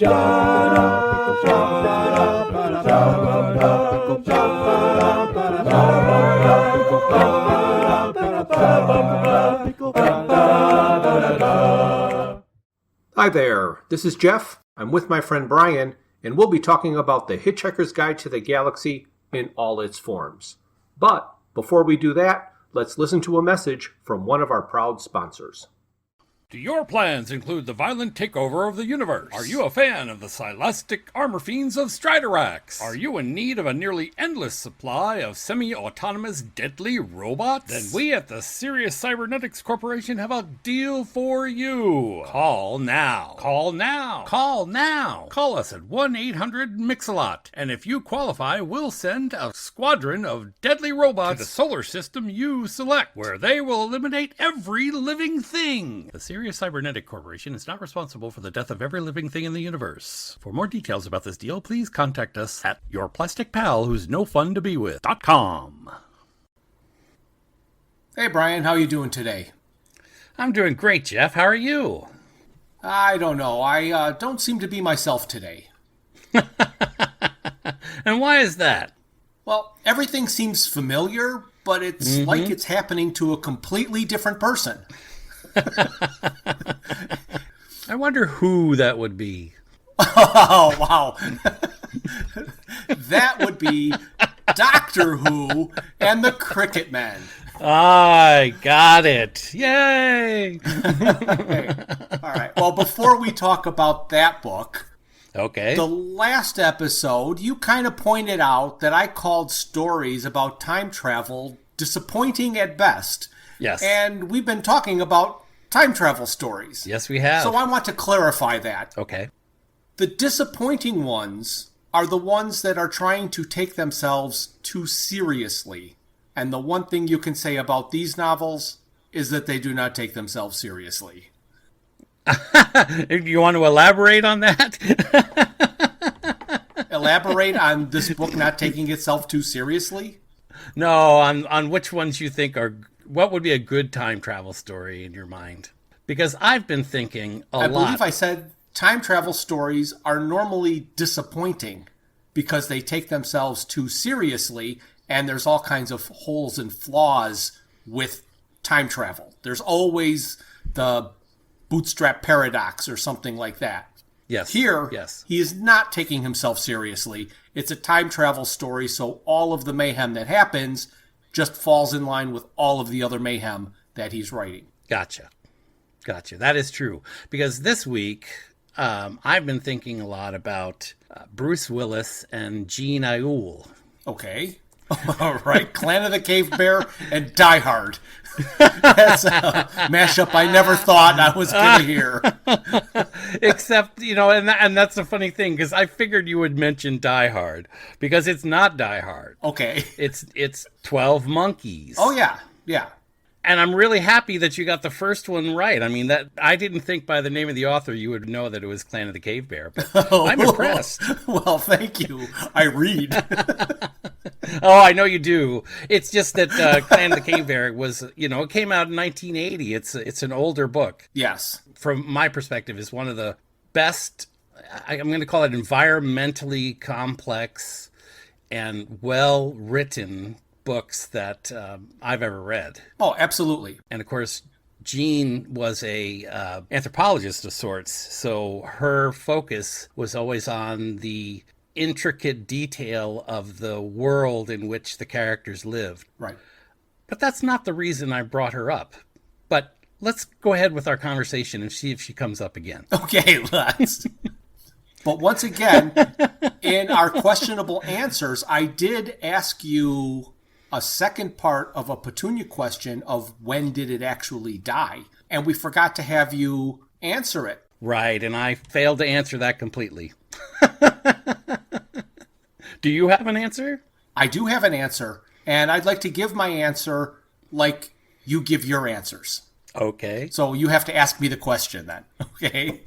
Hi there, this is Jeff. I'm with my friend Bryan, and we'll be talking about the Hitchhiker's Guide to the Galaxy in all its forms. But before we do that, let's listen to a message from one of our proud sponsors. Do your plans include the violent takeover of the universe? Are you a fan of the Silastic armor fiends of Striderax? Are you in need of a nearly endless supply of semi-autonomous deadly robots? Then we at the Sirius Cybernetics Corporation have a deal for you. Call now. Call now. Call now. Call us at 1-800-MIX-A-LOT. And if you qualify, we'll send a squadron of deadly robots to the solar system you select, where they will eliminate every living thing. The Sirius Cybernetic Corporation is not responsible for the death of every living thing in the universe. For more details about this deal, please contact us at yourplasticpal-who's-no-fun-to-be-with.com. Hey, Bryan, how you doing today? I'm doing great, Jeff. How are you? I don't know. I don't seem to be myself today. And why is that? Well, everything seems familiar, but it's like it's happening to a completely different person. I wonder who that would be. Oh, wow. That would be Doctor Who and the Krikkitmen. I got it. Yay! Okay. All right. Well, before we talk about that book, okay. The last episode, you kind of pointed out that I called stories about time travel disappointing at best. Yes. And we've been talking about time travel stories. Yes, we have. So I want to clarify that. Okay. The disappointing ones are the ones that are trying to take themselves too seriously. And the one thing you can say about these novels is that they do not take themselves seriously. You want to elaborate on that? Elaborate on this book not taking itself too seriously? No, on which ones you think are... What would be a good time travel story in your mind? Because I've been thinking a lot. I believe I said time travel stories are normally disappointing because they take themselves too seriously, and there's all kinds of holes and flaws with time travel. There's always the bootstrap paradox or something like that. Yes. Here, yes. He is not taking himself seriously. It's a time travel story, so all of the mayhem that happens just falls in line with all of the other mayhem that he's writing. Gotcha. That is true. Because this week, I've been thinking a lot about Bruce Willis and Jean Ayul. Okay. All right. Clan of the Cave Bear and Die Hard. That's a mashup I never thought I was going to hear. Except, and that's the funny thing, because I figured you would mention Die Hard, because it's not Die Hard. Okay. It's 12 Monkeys. Oh, yeah. Yeah. And I'm really happy that you got the first one right. I mean, that I didn't think by the name of the author you would know that it was Clan of the Cave Bear, but I'm impressed. Well, thank you. I read. Oh, I know you do. It's just that Clan of the Cave Bear was, it came out in 1980. It's an older book. Yes. From my perspective, is one of the best, I'm going to call it environmentally complex and well-written books that I've ever read. Oh, absolutely. And of course, Jean was a anthropologist of sorts, so her focus was always on the intricate detail of the world in which the characters lived. Right. But that's not the reason I brought her up. But let's go ahead with our conversation and see if she comes up again. Okay, let's. But once again, in our questionable answers, I did ask you a second part of a Petunia question of when did it actually die? And we forgot to have you answer it. Right, and I failed to answer that completely. Do you have an answer? I do have an answer, and I'd like to give my answer like you give your answers. Okay. So you have to ask me the question then, okay?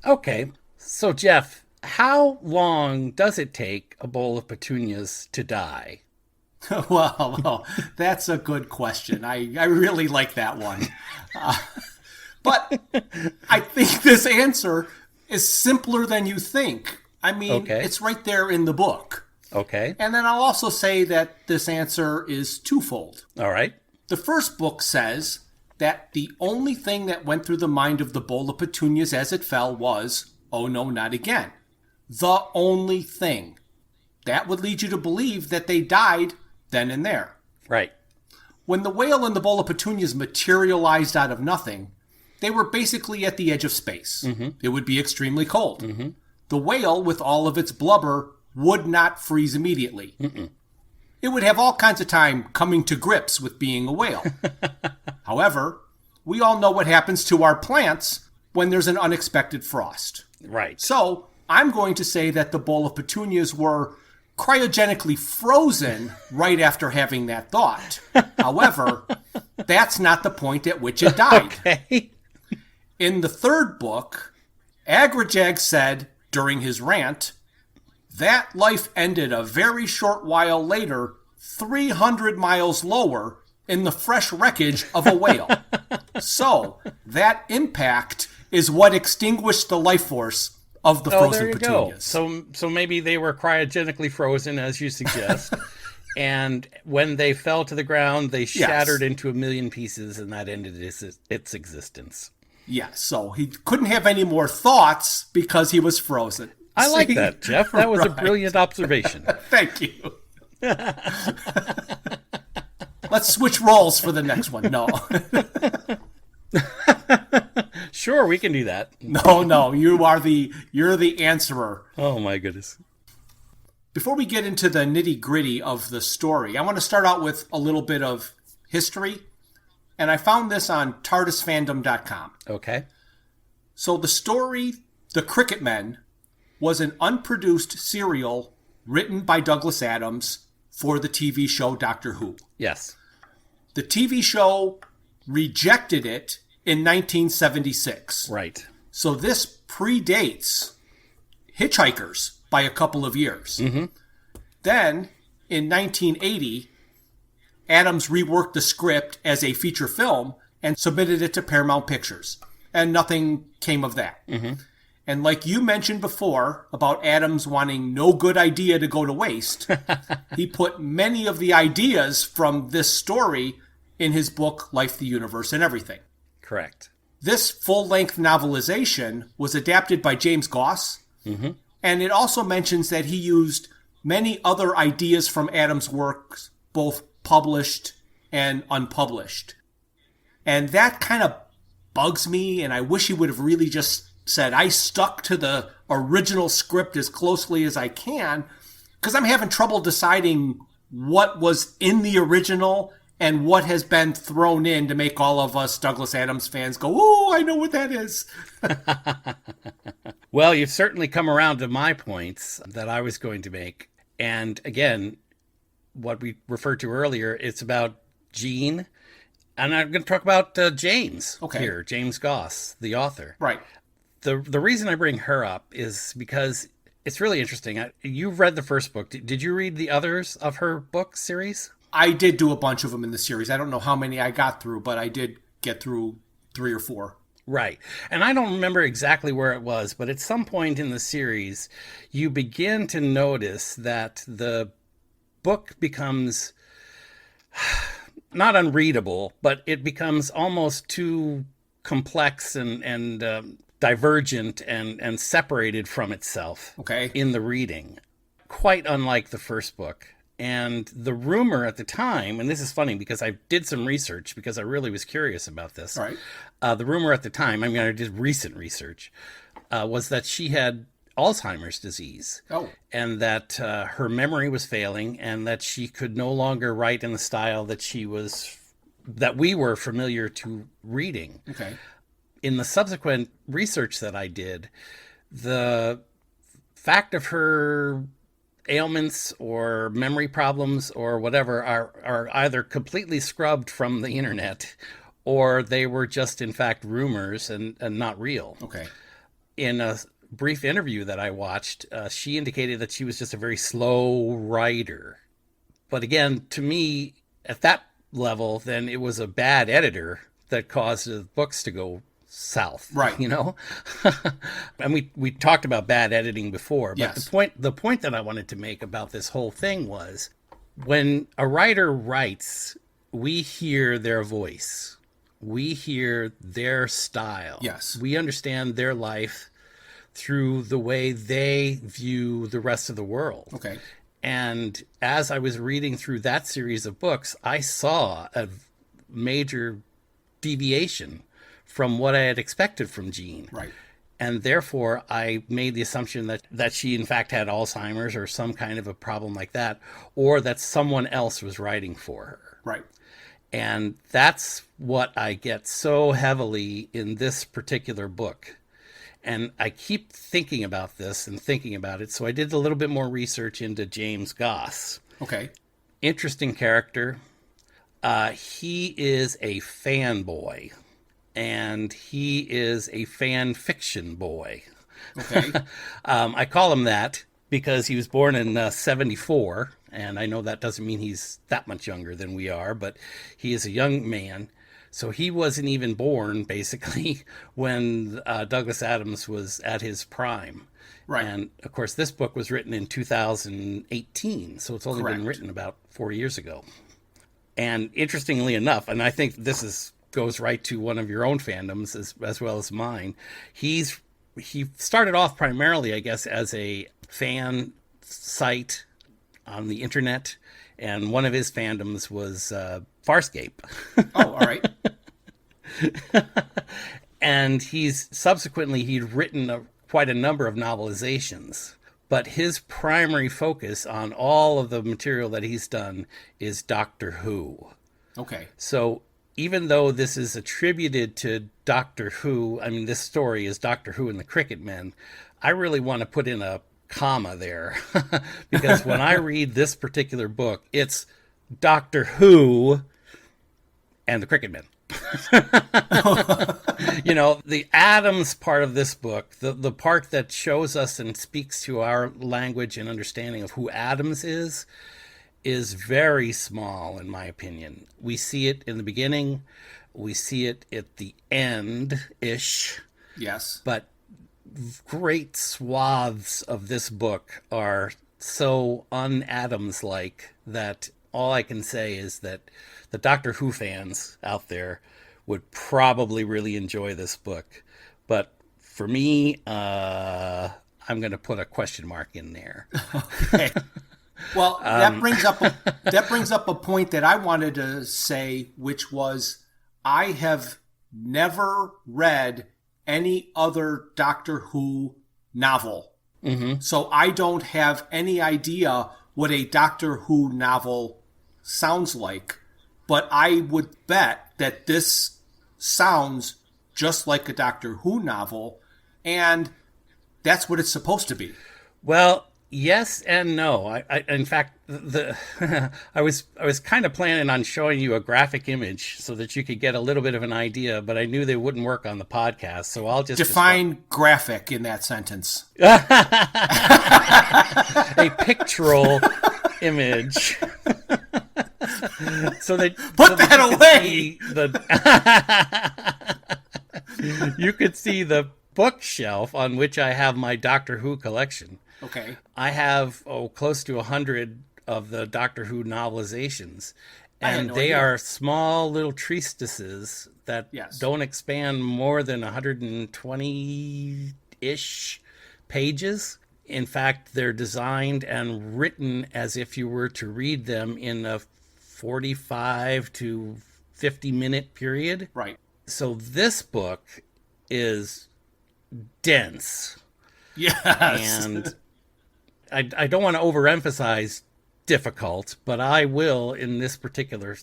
Okay. So, Jeff, how long does it take a bowl of petunias to die? Well, that's a good question. I really like that one. But I think this answer is simpler than you think. I mean, It's right there in the book. Okay. And then I'll also say that this answer is twofold. All right. The first book says that the only thing that went through the mind of the bowl of petunias as it fell was, oh no, not again. The only thing. That would lead you to believe that they died then and there. Right. When the whale and the bowl of petunias materialized out of nothing, they were basically at the edge of space. Mm-hmm. It would be extremely cold. Mm-hmm. The whale, with all of its blubber, would not freeze immediately. Mm-mm. It would have all kinds of time coming to grips with being a whale. However, we all know what happens to our plants when there's an unexpected frost. Right. So I'm going to say that the bowl of petunias were cryogenically frozen right after having that thought. However, that's not the point at which it died. Okay. In the third book, Agrajag said during his rant, that life ended a very short while later, 300 miles lower, in the fresh wreckage of a whale. So, that impact is what extinguished the life force of the frozen petunias. Go. So maybe they were cryogenically frozen, as you suggest, and when they fell to the ground, they shattered into a million pieces, and that ended its existence. Yes, so he couldn't have any more thoughts because he was frozen. I like that, Jeff. That was a brilliant observation. Thank you. Let's switch roles for the next one. No. Sure, we can do that. No, you're the answerer. Oh my goodness. Before we get into the nitty-gritty of the story, I want to start out with a little bit of history. And I found this on TARDISfandom.com. Okay. So the story, The Krikkitmen, was an unproduced serial written by Douglas Adams for the TV show Doctor Who. Yes. The TV show rejected it in 1976. Right. So this predates Hitchhikers by a couple of years. Mm-hmm. Then, in 1980, Adams reworked the script as a feature film and submitted it to Paramount Pictures. And nothing came of that. Mm-hmm. And like you mentioned before about Adams wanting no good idea to go to waste, he put many of the ideas from this story in his book, Life, the Universe, and Everything. Correct. This full-length novelization was adapted by James Goss, mm-hmm. and it also mentions that he used many other ideas from Adams' works, both published and unpublished. And that kind of bugs me, and I wish he would have really just said, I stuck to the original script as closely as I can, because I'm having trouble deciding what was in the original and what has been thrown in to make all of us Douglas Adams fans go, oh, I know what that is. Well, you've certainly come around to my points that I was going to make. And again, what we referred to earlier, it's about Jean. And I'm going to talk about James here, James Goss, the author. Right. The reason I bring her up is because it's really interesting. You've read the first book. Did you read the others of her book series? I did do a bunch of them in the series. I don't know how many I got through, but I did get through 3 or 4. Right. And I don't remember exactly where it was, but at some point in the series, you begin to notice that the book becomes not unreadable, but it becomes almost too complex and divergent and separated from itself in the reading, quite unlike the first book. And the rumor at the time, and this is funny because I did some research because I really was curious about this. Right. The rumor at the time, I mean, I did recent research, was that she had Alzheimer's disease. Oh. And that her memory was failing and that she could no longer write in the style that we were familiar to reading. Okay. In the subsequent research that I did, the fact of her ailments or memory problems or whatever are either completely scrubbed from the internet or they were just in fact rumors and not real. Okay. In a brief interview that I watched, she indicated that she was just a very slow writer. But again, to me, at that level, then it was a bad editor that caused the books to go south, Right. you know? And we talked about bad editing before, but Yes. the point that I wanted to make about this whole thing was when a writer writes, we hear their voice. We hear their style. Yes. We understand their life through the way they view the rest of the world. Okay. And as I was reading through that series of books, I saw a major deviation from what I had expected from Jean. Right. And therefore, I made the assumption that she, in fact, had Alzheimer's or some kind of a problem like that, or that someone else was writing for her. Right. And that's what I get so heavily in this particular book. And I keep thinking about this and thinking about it. So I did a little bit more research into James Goss. Okay. Interesting character. He is a fanboy. And he is a fan fiction boy. Okay. I call him that because he was born in 74. And I know that doesn't mean he's that much younger than we are, but he is a young man. So he wasn't even born, basically, when Douglas Adams was at his prime. Right. And, of course, this book was written in 2018, so it's only Correct. been written about 4 years ago. And interestingly enough, and I think this goes right to one of your own fandoms as well as mine, he started off primarily, I guess, as a fan site on the internet, and one of his fandoms was Farscape. Oh, all right. And he'd written quite a number of novelizations, but his primary focus on all of the material that he's done is Doctor Who. Okay. So even though this is attributed to Doctor Who, I mean, this story is Doctor Who and the Krikkitmen, I really want to put in a comma there because when I read this particular book, it's Doctor Who and the Krikkitmen. You know, the Adams part of this book, the part that shows us and speaks to our language and understanding of who Adams is very small, in my opinion. We see it in the beginning, we see it at the end-ish, Yes. but great swaths of this book are so un-Adams-like that all I can say is that the Doctor Who fans out there would probably really enjoy this book. But for me, I'm going to put a question mark in there. Okay. Well, that brings up a point that I wanted to say, which was I have never read any other Doctor Who novel. Mm-hmm. So I don't have any idea what a Doctor Who novel sounds like. But I would bet that this sounds just like a Doctor Who novel, and that's what it's supposed to be. Well, yes and no. I in fact, I was kind of planning on showing you a graphic image so that you could get a little bit of an idea, but I knew they wouldn't work on the podcast, so I'll just Define graphic in that sentence. a pictorial image. So that Put that away. You could see the bookshelf on which I have my Doctor Who collection. Okay. I have close to 100 of the Doctor Who novelizations, and they are small little treatises that don't expand more than 120-ish pages. In fact, they're designed and written as if you were to read them in a 45 to 50-minute period. Right. So this book is dense. Yes. And I don't want to overemphasize difficult, but I will at this particular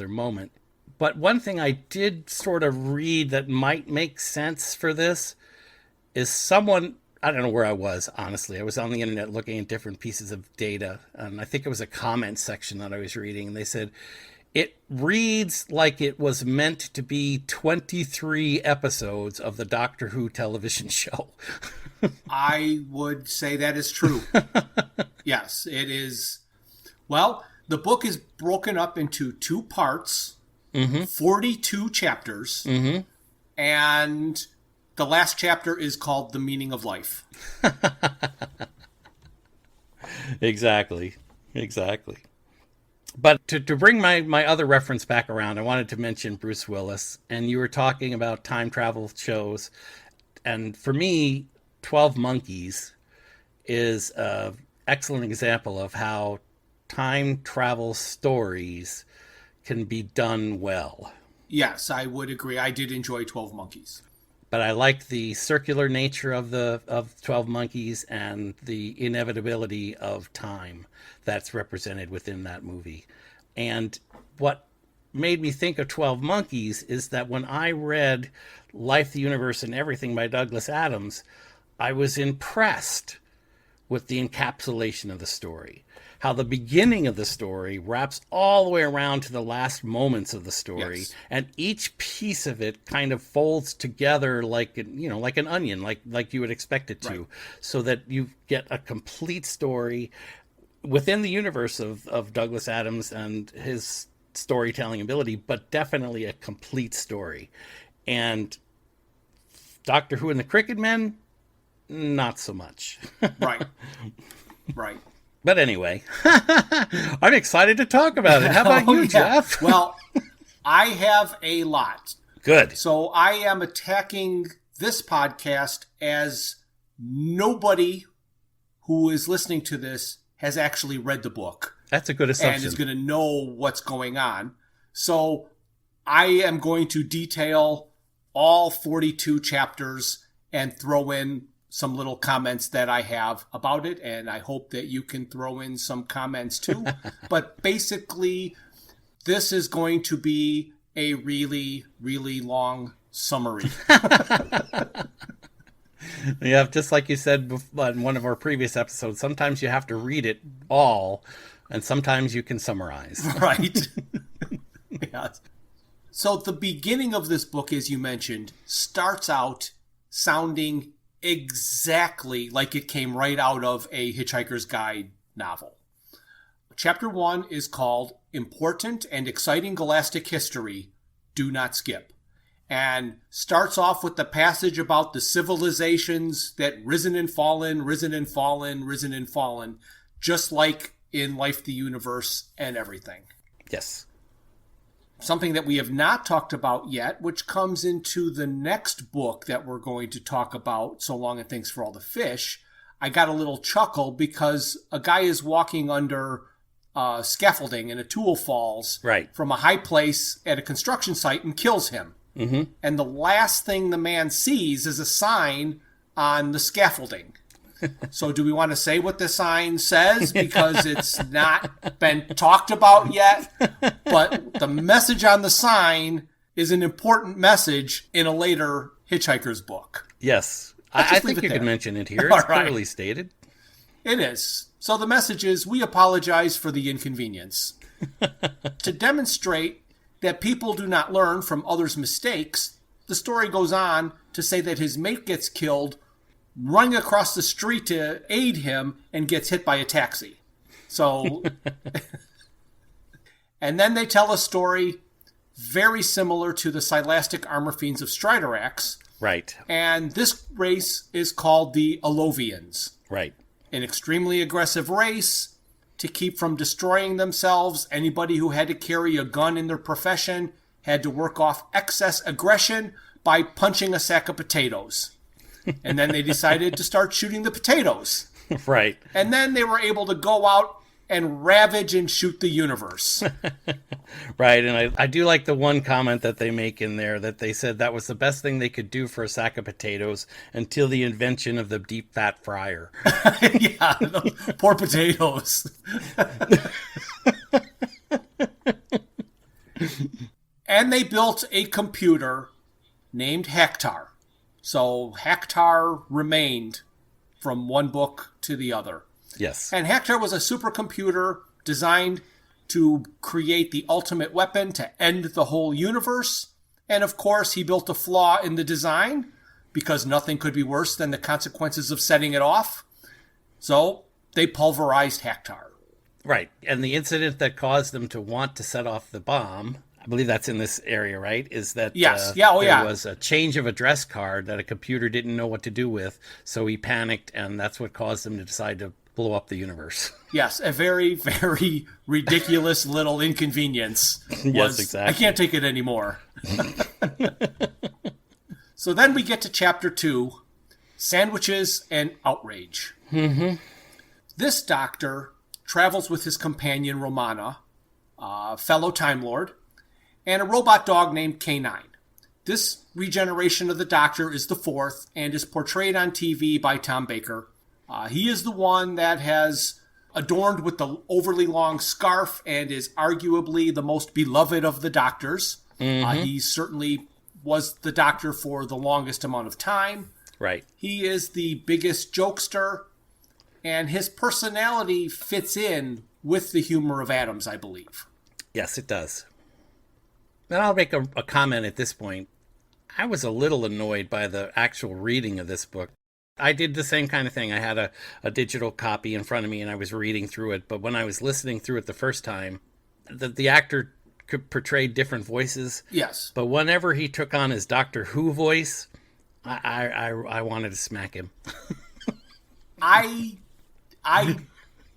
moment. But one thing I did sort of read that might make sense for this is someone, I don't know where I was, honestly. I was on the internet looking at different pieces of data, and I think it was a comment section that I was reading, and they said, it reads like it was meant to be 23 episodes of the Doctor Who television show. I would say that is true. Yes, it is. Well, the book is broken up into two parts, 42 chapters, and the last chapter is called The Meaning of Life. Exactly. But to bring my other reference back around, I wanted to mention Bruce Willis. And you were talking about time travel shows. And for me, 12 Monkeys is an excellent example of how time travel stories can be done well. Yes, I would agree. I did enjoy 12 Monkeys. But I like the circular nature of 12 Monkeys and the inevitability of time that's represented within that movie. And what made me think of 12 Monkeys is that when I read Life, the Universe, and Everything by Douglas Adams, I was impressed with the encapsulation of the story. How the beginning of the story wraps all the way around to the last moments of the story, yes. And each piece of it kind of folds together like an onion, like you would expect it to, right. So that you get a complete story within the universe of Douglas Adams and his storytelling ability, but definitely a complete story. And Doctor Who and the Krikkitmen, not so much. Right. But anyway, I'm excited to talk about it. How about you, Jeff? Well, I have a lot. Good. So I am attacking this podcast as nobody who is listening to this has actually read the book. That's a good assumption. And is going to know what's going on. So I am going to detail all 42 chapters and throw in some little comments that I have about it, and I hope that you can throw in some comments too. But basically, this is going to be a really, really long summary. Yeah, just like you said in one of our previous episodes, sometimes you have to read it all, and sometimes you can summarize. Right. Yeah. So the beginning of this book, as you mentioned, starts out sounding exactly like it came right out of a Hitchhiker's Guide novel. Chapter 1 is called Important and Exciting Galactic History, Do Not Skip, and starts off with the passage about the civilizations that risen and fallen, just like in Life, the Universe, and Everything. Yes. Something that we have not talked about yet, which comes into the next book that we're going to talk about, So Long and Thanks for All the Fish. I got a little chuckle because a guy is walking under scaffolding and a tool falls from a high place at a construction site and kills him. Mm-hmm. And the last thing the man sees is a sign on the scaffolding. So do we want to say what the sign says? Because it's not been talked about yet. But the message on the sign is an important message in a later Hitchhiker's book. Yes. I think you could mention it here. It's clearly stated. It is. So the message is, we apologize for the inconvenience. To demonstrate that people do not learn from others' mistakes, the story goes on to say that his mate gets killed running across the street to aid him and gets hit by a taxi. So, and then they tell a story very similar to the Silastic Armor Fiends of Striderax. Right. And this race is called the Alovians. Right. An extremely aggressive race to keep from destroying themselves. Anybody who had to carry a gun in their profession had to work off excess aggression by punching a sack of potatoes. And then they decided to start shooting the potatoes. Right. And then they were able to go out and ravage and shoot the universe. Right. And I do like the one comment that they make in there, that they said that was the best thing they could do for a sack of potatoes until the invention of the deep fat fryer. Yeah, those poor potatoes. And they built a computer named Hector. So Hector remained from one book to the other. Yes. And Hector was a supercomputer designed to create the ultimate weapon to end the whole universe. And of course, he built a flaw in the design because nothing could be worse than the consequences of setting it off. So they pulverized Hector. Right. And the incident that caused them to want to set off the bomb I believe that's in this area, right? Is that Yes. there was a change of address card that a computer didn't know what to do with, so he panicked, and that's what caused him to decide to blow up the universe. Yes, a very, very ridiculous little inconvenience. Yes, exactly. I can't take it anymore. So then we get to Chapter 2, Sandwiches and Outrage. Mm-hmm. This doctor travels with his companion Romana, a fellow Time Lord, and a robot dog named K9. This regeneration of the Doctor is the fourth and is portrayed on TV by Tom Baker. He is the one that has adorned with the overly long scarf and is arguably the most beloved of the Doctors. Mm-hmm. He certainly was the Doctor for the longest amount of time. Right. He is the biggest jokester, and his personality fits in with the humor of Adams, I believe. Yes, it does. And I'll make a comment at this point. I was a little annoyed by the actual reading of this book. I did the same kind of thing. I had a digital copy in front of me and I was reading through it. But when I was listening through it the first time, the actor could portray different voices. Yes. But whenever he took on his Doctor Who voice, I wanted to smack him. I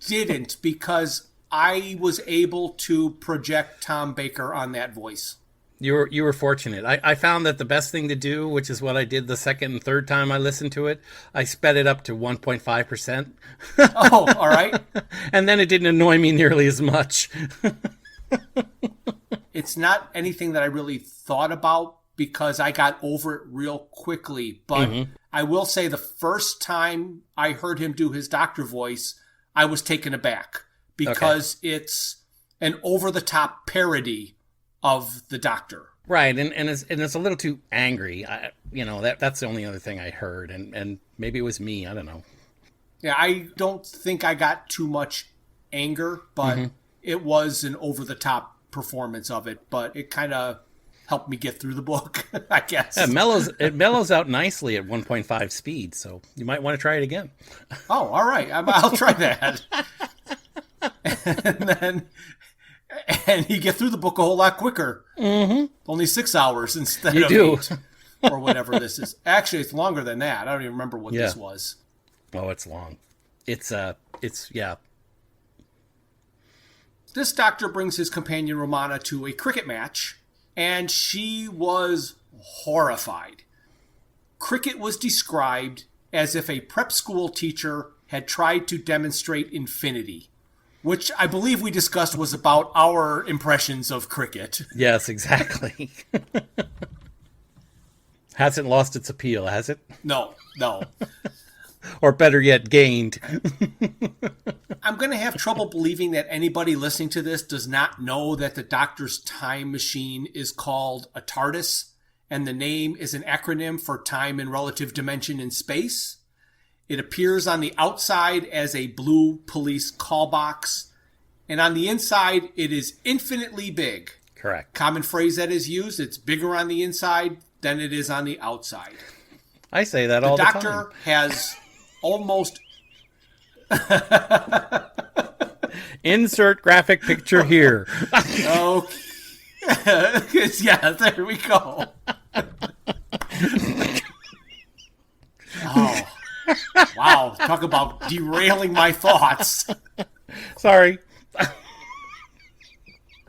didn't, because I was able to project Tom Baker on that voice. You were fortunate. I found that the best thing to do, which is what I did the second and third time I listened to it, I sped it up to 1.5%. Oh, all right. And then it didn't annoy me nearly as much. It's not anything that I really thought about because I got over it real quickly. But I will say the first time I heard him do his Doctor voice, I was taken aback because it's an over-the-top parody of the Doctor. Right, and it's a little too angry. That's the only other thing I heard, and maybe it was me. I don't know. Yeah, I don't think I got too much anger, but it was an over-the-top performance of it. But it kind of helped me get through the book, I guess. Yeah, it mellows out nicely at 1.5 speed, so you might want to try it again. Oh, all right. I'll try that. And you get through the book a whole lot quicker. Mm-hmm. Only 6 hours instead of 8 or whatever this is. Actually, it's longer than that. I don't even remember what this was. Oh, it's long. It's. This doctor brings his companion Romana to a cricket match, and she was horrified. Cricket was described as if a prep school teacher had tried to demonstrate infinity, which I believe we discussed was about our impressions of cricket. Yes, exactly. Hasn't lost its appeal, has it? No. Or better yet, gained. I'm going to have trouble believing that anybody listening to this does not know that the Doctor's time machine is called a TARDIS, and the name is an acronym for time and relative dimension in space. It appears on the outside as a blue police call box, and on the inside, it is infinitely big. Correct. Common phrase that is used, it's bigger on the inside than it is on the outside. I say that all the time. The Doctor has almost... Insert graphic picture here. Okay. Yeah, there we go. Oh. Wow, talk about derailing my thoughts. Sorry.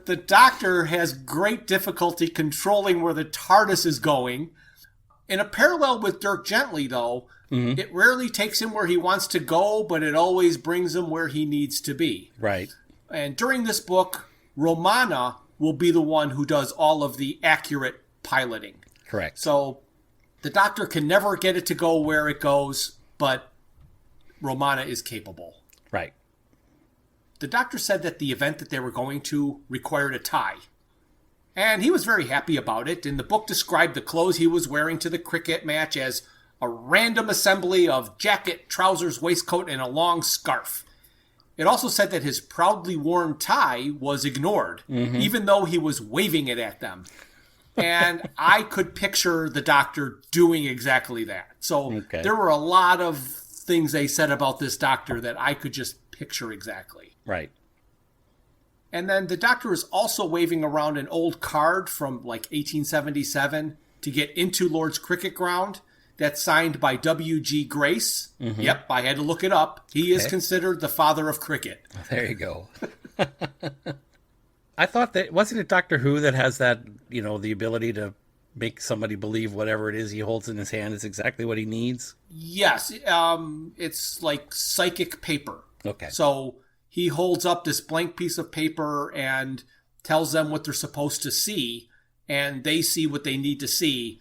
The Doctor has great difficulty controlling where the TARDIS is going. In a parallel with Dirk Gently, though, it rarely takes him where he wants to go, but it always brings him where he needs to be. Right. And during this book, Romana will be the one who does all of the accurate piloting. Correct. So the Doctor can never get it to go where it goes, but Romana is capable. Right. The Doctor said that the event that they were going to required a tie. And he was very happy about it, and the book described the clothes he was wearing to the cricket match as a random assembly of jacket, trousers, waistcoat, and a long scarf. It also said that his proudly worn tie was ignored, even though he was waving it at them. And I could picture the Doctor doing exactly that. So there were a lot of things they said about this Doctor that I could just picture exactly. Right. And then the Doctor is also waving around an old card from like 1877 to get into Lord's cricket ground that's signed by W.G. Grace. Mm-hmm. Yep, I had to look it up. He is considered the father of cricket. There you go. I thought that, wasn't it Doctor Who that has that, the ability to make somebody believe whatever it is he holds in his hand is exactly what he needs? Yes, it's like psychic paper. Okay. So he holds up this blank piece of paper and tells them what they're supposed to see, and they see what they need to see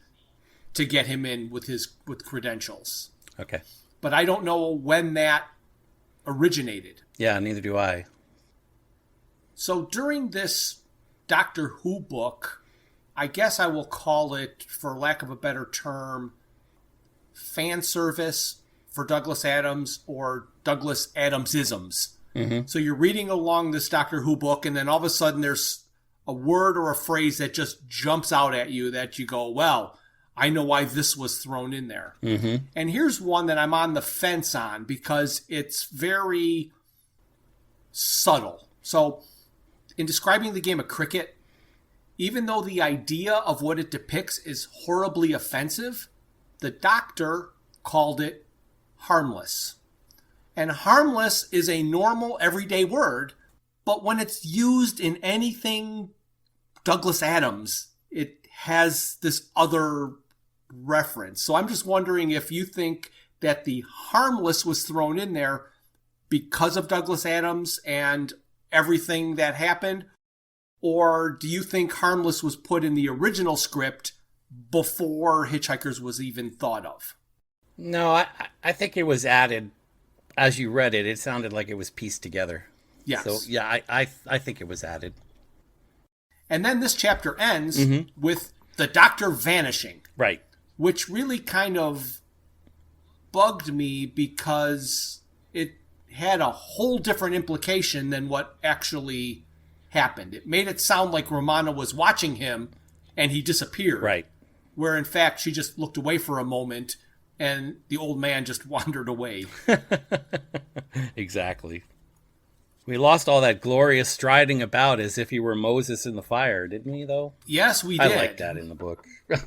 to get him in with credentials. Okay. But I don't know when that originated. Yeah, neither do I. So during this Doctor Who book, I guess I will call it, for lack of a better term, fan service for Douglas Adams or Douglas Adams-isms. Mm-hmm. So you're reading along this Doctor Who book, and then all of a sudden there's a word or a phrase that just jumps out at you that you go, well, I know why this was thrown in there. Mm-hmm. And here's one that I'm on the fence on because it's very subtle. So in describing the game of cricket, even though the idea of what it depicts is horribly offensive, the Doctor called it harmless. And harmless is a normal, everyday word, but when it's used in anything Douglas Adams, it has this other reference. So I'm just wondering if you think that the harmless was thrown in there because of Douglas Adams and everything that happened, or do you think harmless was put in the original script before Hitchhikers was even thought of? No, I think it was added. As you read it, it sounded like it was pieced together. Yes. So, yeah, I think it was added. And then this chapter ends with the Doctor vanishing. Right. Which really kind of bugged me because it had a whole different implication than what actually happened. It made it sound like Romana was watching him and he disappeared. Right. Where in fact she just looked away for a moment and the old man just wandered away. Exactly. We lost all that glorious striding about as if he were Moses in the fire, didn't we, though? Yes, we did. I like that in the book.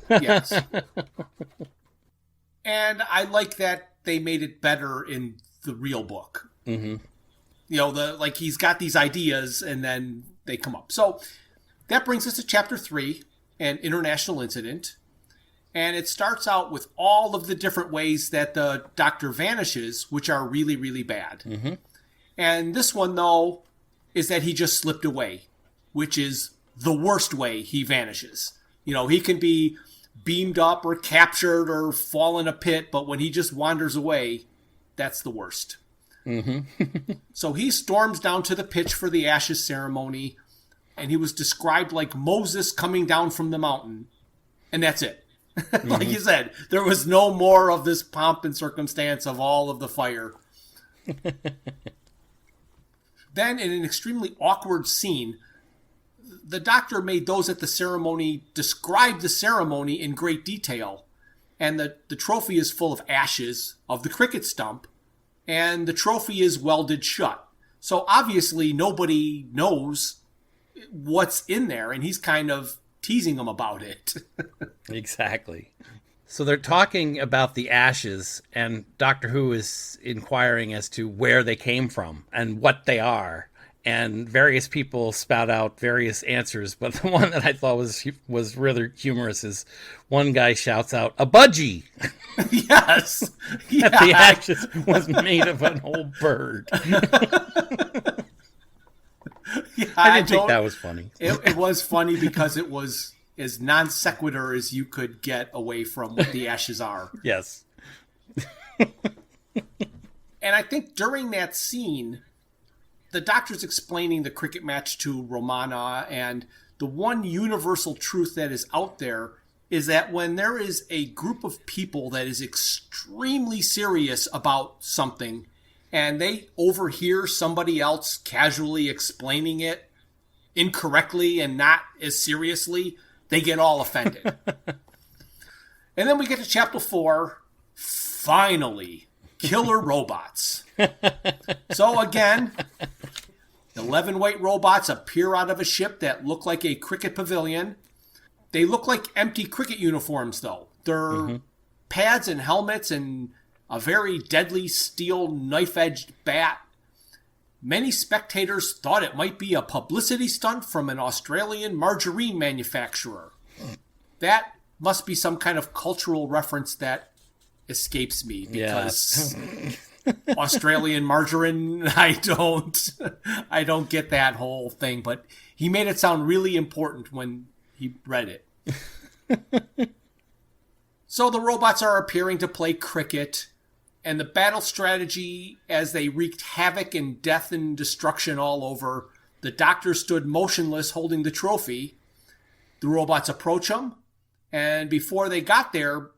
Yes. And I like that they made it better in the real book. Mm-hmm. He's got these ideas and then they come up. So that brings us to chapter 3, an international incident. And it starts out with all of the different ways that the Doctor vanishes, which are really, really bad. Mm-hmm. And this one, though, is that he just slipped away, which is the worst way he vanishes. He can be beamed up or captured or fall in a pit, but when he just wanders away, that's the worst. Mm-hmm. So he storms down to the pitch for the ashes ceremony, and he was described like Moses coming down from the mountain, and that's it. Like you said, there was no more of this pomp and circumstance of all of the fire. Then, in an extremely awkward scene, the Doctor made those at the ceremony describe the ceremony in great detail. And the trophy is full of ashes of the cricket stump, and the trophy is welded shut. So obviously nobody knows what's in there, and he's kind of teasing them about it. Exactly. So they're talking about the ashes, and Doctor Who is inquiring as to where they came from and what they are. And various people spout out various answers, but the one that I thought was rather humorous is one guy shouts out, "A budgie!" Yes! Yeah. That the ashes was made of an old bird. Yeah, I didn't think that was funny. It was funny because it was as non sequitur as you could get away from what the ashes are. Yes. And I think during that scene, the Doctor's explaining the cricket match to Romana, and the one universal truth that is out there is that when there is a group of people that is extremely serious about something, and they overhear somebody else casually explaining it incorrectly and not as seriously, they get all offended. And then we get to chapter 4, finally, killer robots. So again, 11 white robots appear out of a ship that look like a cricket pavilion. They look like empty cricket uniforms, though. They're pads and helmets and a very deadly steel knife-edged bat. Many spectators thought it might be a publicity stunt from an Australian margarine manufacturer. That must be some kind of cultural reference that escapes me because Australian margarine, I don't get that whole thing, but he made it sound really important when he read it. So the robots are appearing to play cricket, and the battle strategy as they wreaked havoc and death and destruction all over. The Doctor stood motionless holding the trophy. The robots approach him, and before they got there,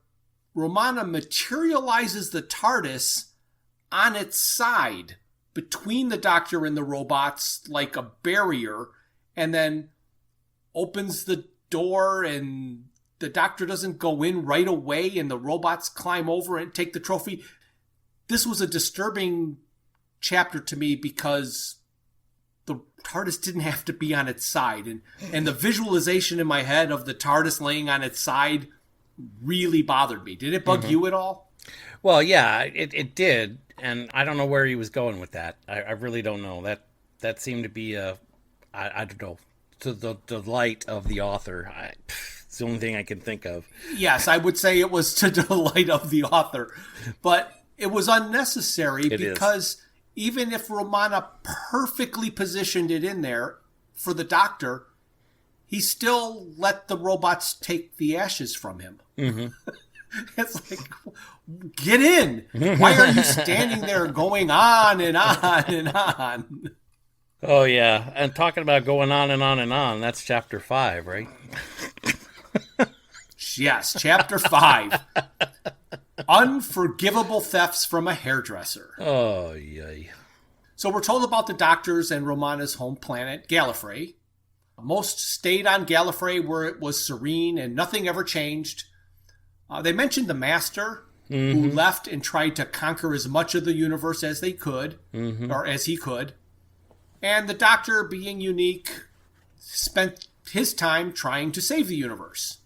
Romana materializes the TARDIS on its side between the Doctor and the robots like a barrier, and then opens the door, and the Doctor doesn't go in right away, and the robots climb over and take the trophy. This was a disturbing chapter to me because the TARDIS didn't have to be on its side. And the visualization in my head of the TARDIS laying on its side really bothered me. Did it bug you at all? Well, yeah, it did. And I don't know where he was going with that. I really don't know. That seemed to be I don't know, to the delight of the author. It's the only thing I can think of. Yes, I would say it was to the delight of the author. But it was unnecessary because even if Romana perfectly positioned it in there for the Doctor, he still let the robots take the ashes from him. Mm-hmm. It's like, get in! Why are you standing there going on and on and on? Oh, yeah. And talking about going on and on and on, that's chapter 5, right? Yes, chapter 5. Unforgivable thefts from a hairdresser. Oh, yay. So we're told about the Doctor's and Romana's home planet, Gallifrey. Most stayed on Gallifrey where it was serene and nothing ever changed. They mentioned the Master, who left and tried to conquer as much of the universe as they could, or as he could. And the Doctor, being unique, spent his time trying to save the universe.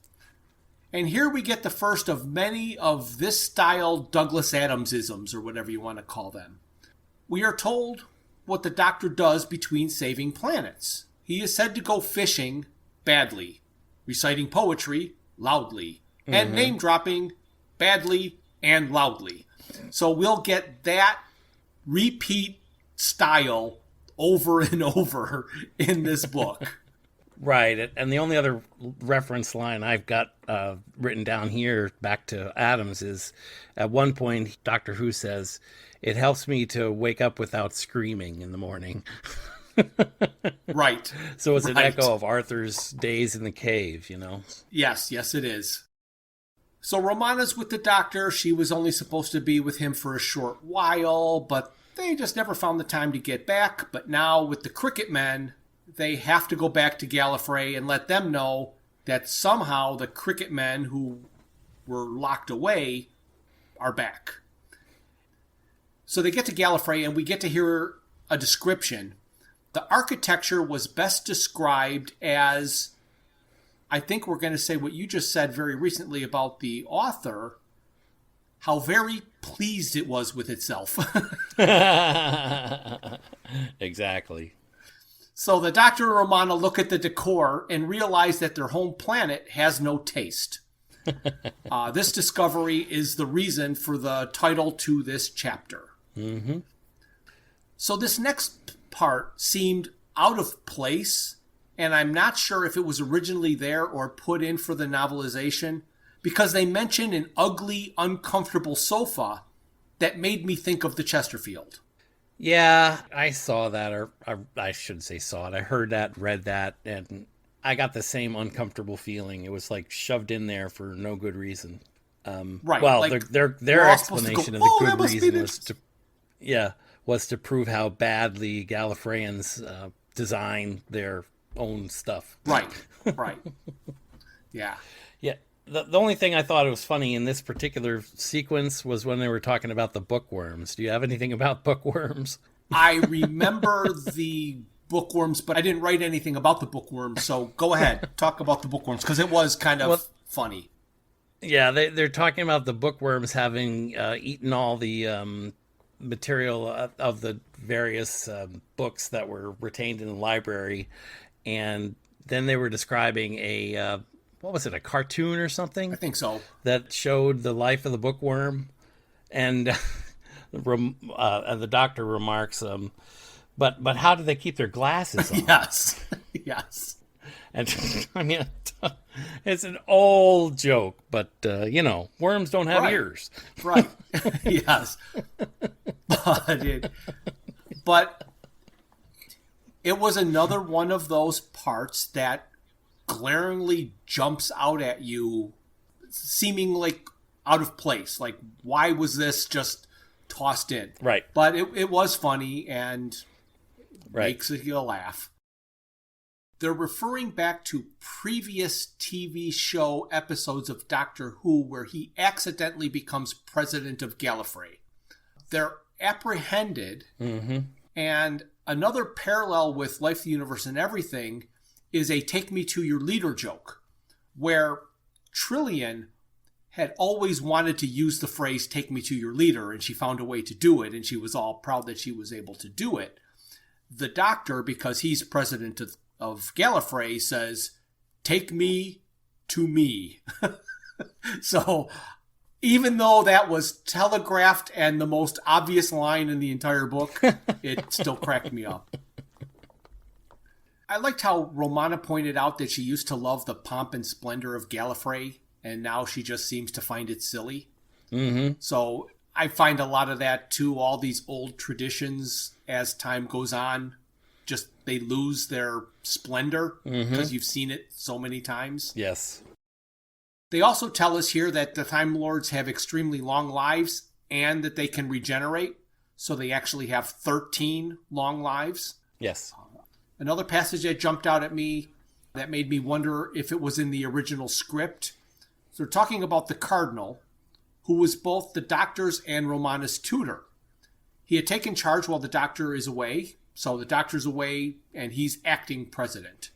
And here we get the first of many of this style Douglas Adams-isms, or whatever you want to call them. We are told what the Doctor does between saving planets. He is said to go fishing badly, reciting poetry loudly, and name-dropping badly and loudly. So we'll get that repeat style over and over in this book. Right, and the only other reference line I've got written down here back to Adams is, at one point, Doctor Who says, "It helps me to wake up without screaming in the morning." Right. So it's an echo of Arthur's days in the cave, you know? Yes, it is. So Romana's with the Doctor. She was only supposed to be with him for a short while, but they just never found the time to get back. But now with the Krikkitmen, they have to go back to Gallifrey and let them know that somehow the Krikkitmen who were locked away are back. So they get to Gallifrey and we get to hear a description. The architecture was best described as, I think we're going to say what you just said very recently about the author, how very pleased it was with itself. Exactly. So the Doctor and Romana look at the decor and realize that their home planet has no taste. This discovery is the reason for the title to this chapter. Mm-hmm. So this next part seemed out of place, and I'm not sure if it was originally there or put in for the novelization, because they mention an ugly, uncomfortable sofa that made me think of the Chesterfield. Yeah, I saw that, or I shouldn't say saw it. I heard that, read that, and I got the same uncomfortable feeling. It was like shoved in there for no good reason. Right. Well, like, their explanation of the good reason was to prove how badly Gallifreyans design their own stuff. Right. Yeah. Yeah. The only thing I thought was funny in this particular sequence was when they were talking about the bookworms. Do you have anything about bookworms? I remember the bookworms, but I didn't write anything about the bookworms. So go ahead, talk about the bookworms, because it was kind of funny. Yeah, they're talking about the bookworms having eaten all the material of the various books that were retained in the library. And then they were describing a, what was it, a cartoon or something? I think so. That showed the life of the bookworm. And the doctor remarks, but how do they keep their glasses on? Yes, yes. And I mean, it's an old joke, but worms don't have ears. Right. Yes. But it was another one of those parts that glaringly jumps out at you, seeming like out of place. Like, why was this just tossed in? Right. But it was funny and makes you laugh. They're referring back to previous TV show episodes of Doctor Who where he accidentally becomes president of Gallifrey. They're apprehended, and another parallel with Life, the Universe, and Everything is a take me to your leader joke, where Trillian had always wanted to use the phrase take me to your leader, and she found a way to do it, and she was all proud that she was able to do it. The Doctor, because he's president of Gallifrey, says, take me to me. So even though that was telegraphed and the most obvious line in the entire book, it still cracked me up. I liked how Romana pointed out that she used to love the pomp and splendor of Gallifrey, and now she just seems to find it silly. So I find a lot of that too, all these old traditions as time goes on, just they lose their splendor because you've seen it so many times. Yes. They also tell us here that the Time Lords have extremely long lives and that they can regenerate. So they actually have 13 long lives. Yes. Another passage that jumped out at me that made me wonder if it was in the original script. So they're talking about the Cardinal, who was both the Doctor's and Romana's tutor. He had taken charge while the Doctor is away. So the Doctor's away, and he's acting president.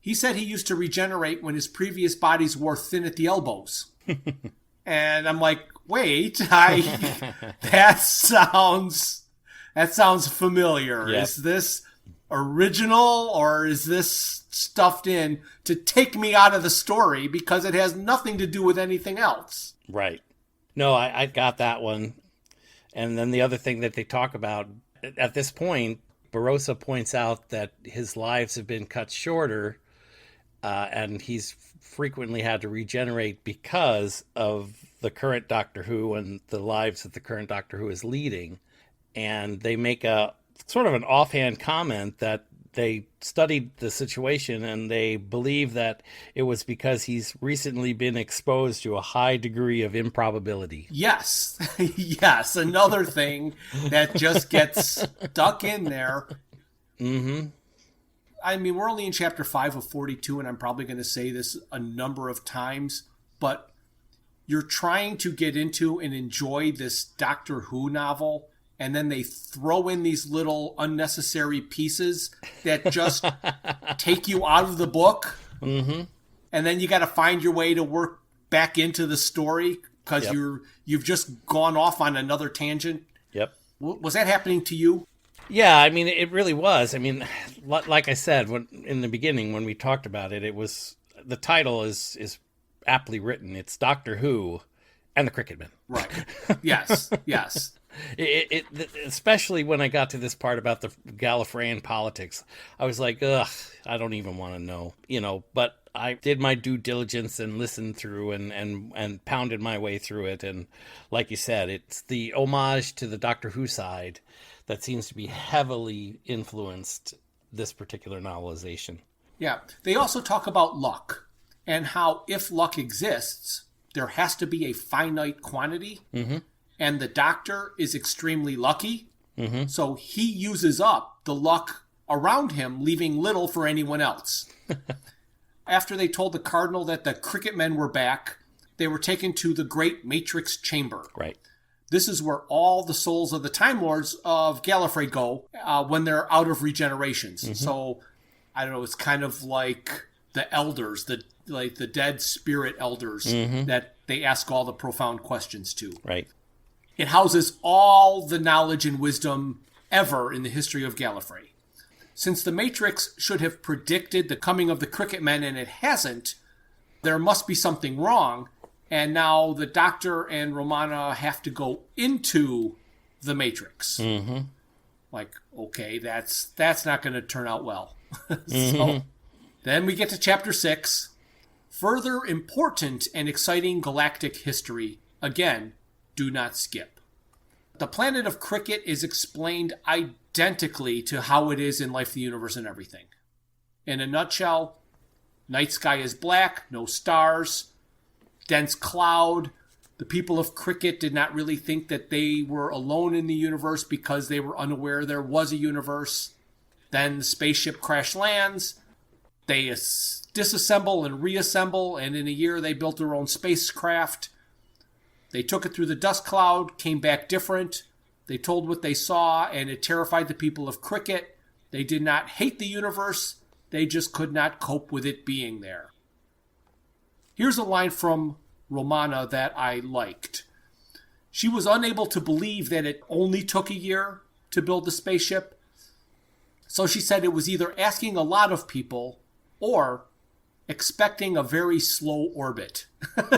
He said he used to regenerate when his previous bodies wore thin at the elbows. And I'm like, wait, that sounds familiar. Yep. Is this original, or is this stuffed in to take me out of the story because it has nothing to do with anything else? Right. No, I got that one. And then the other thing that they talk about, at this point, Barossa points out that his lives have been cut shorter, and he's frequently had to regenerate because of the current Doctor Who and the lives that the current Doctor Who is leading. And they make a sort of an offhand comment that they studied the situation and they believe that it was because he's recently been exposed to a high degree of improbability. Yes. Yes. Another thing that just gets stuck in there. I mean, we're only in chapter 5 of 42, and I'm probably going to say this a number of times, but you're trying to get into and enjoy this Doctor Who novel, and then they throw in these little unnecessary pieces that just take you out of the book. And then you got to find your way to work back into the story because you've just gone off on another tangent. Yep. Was that happening to you? Yeah, I mean, it really was. I mean, like I said in the beginning when we talked about it, it was the title is aptly written. It's Doctor Who and the Krikkitmen. Right. Yes. Yes. It especially when I got to this part about the Gallifreyan politics, I was like, ugh, I don't even want to know, but I did my due diligence and listened through and pounded my way through it. And like you said, it's the homage to the Doctor Who side that seems to be heavily influenced this particular novelization. Yeah. They also talk about luck and how if luck exists, there has to be a finite quantity. And the Doctor is extremely lucky. So he uses up the luck around him, leaving little for anyone else. After they told the Cardinal that the Krikkitmen were back, they were taken to the Great Matrix Chamber. Right. This is where all the souls of the Time Lords of Gallifrey go when they're out of regenerations. So, I don't know, it's kind of like the elders, the dead spirit elders that they ask all the profound questions to. Right. It houses all the knowledge and wisdom ever in the history of Gallifrey. Since the Matrix should have predicted the coming of the Krikkitmen and it hasn't, there must be something wrong. And now the Doctor and Romana have to go into the Matrix. Like, okay, that's not going to turn out well. So then we get to Chapter 6. Further important and exciting galactic history. Again, do not skip. The planet of Krikkit is explained identically to how it is in Life, the Universe, and Everything. In a nutshell, night sky is black, no stars, dense cloud. The people of Krikkit did not really think that they were alone in the universe because they were unaware there was a universe. Then the spaceship crash lands. They disassemble and reassemble, and in a year they built their own spacecraft. They took it through the dust cloud, came back different. They told what they saw, and it terrified the people of Krikkit. They did not hate the universe. They just could not cope with it being there. Here's a line from Romana that I liked. She was unable to believe that it only took a year to build the spaceship. So she said it was either asking a lot of people or expecting a very slow orbit.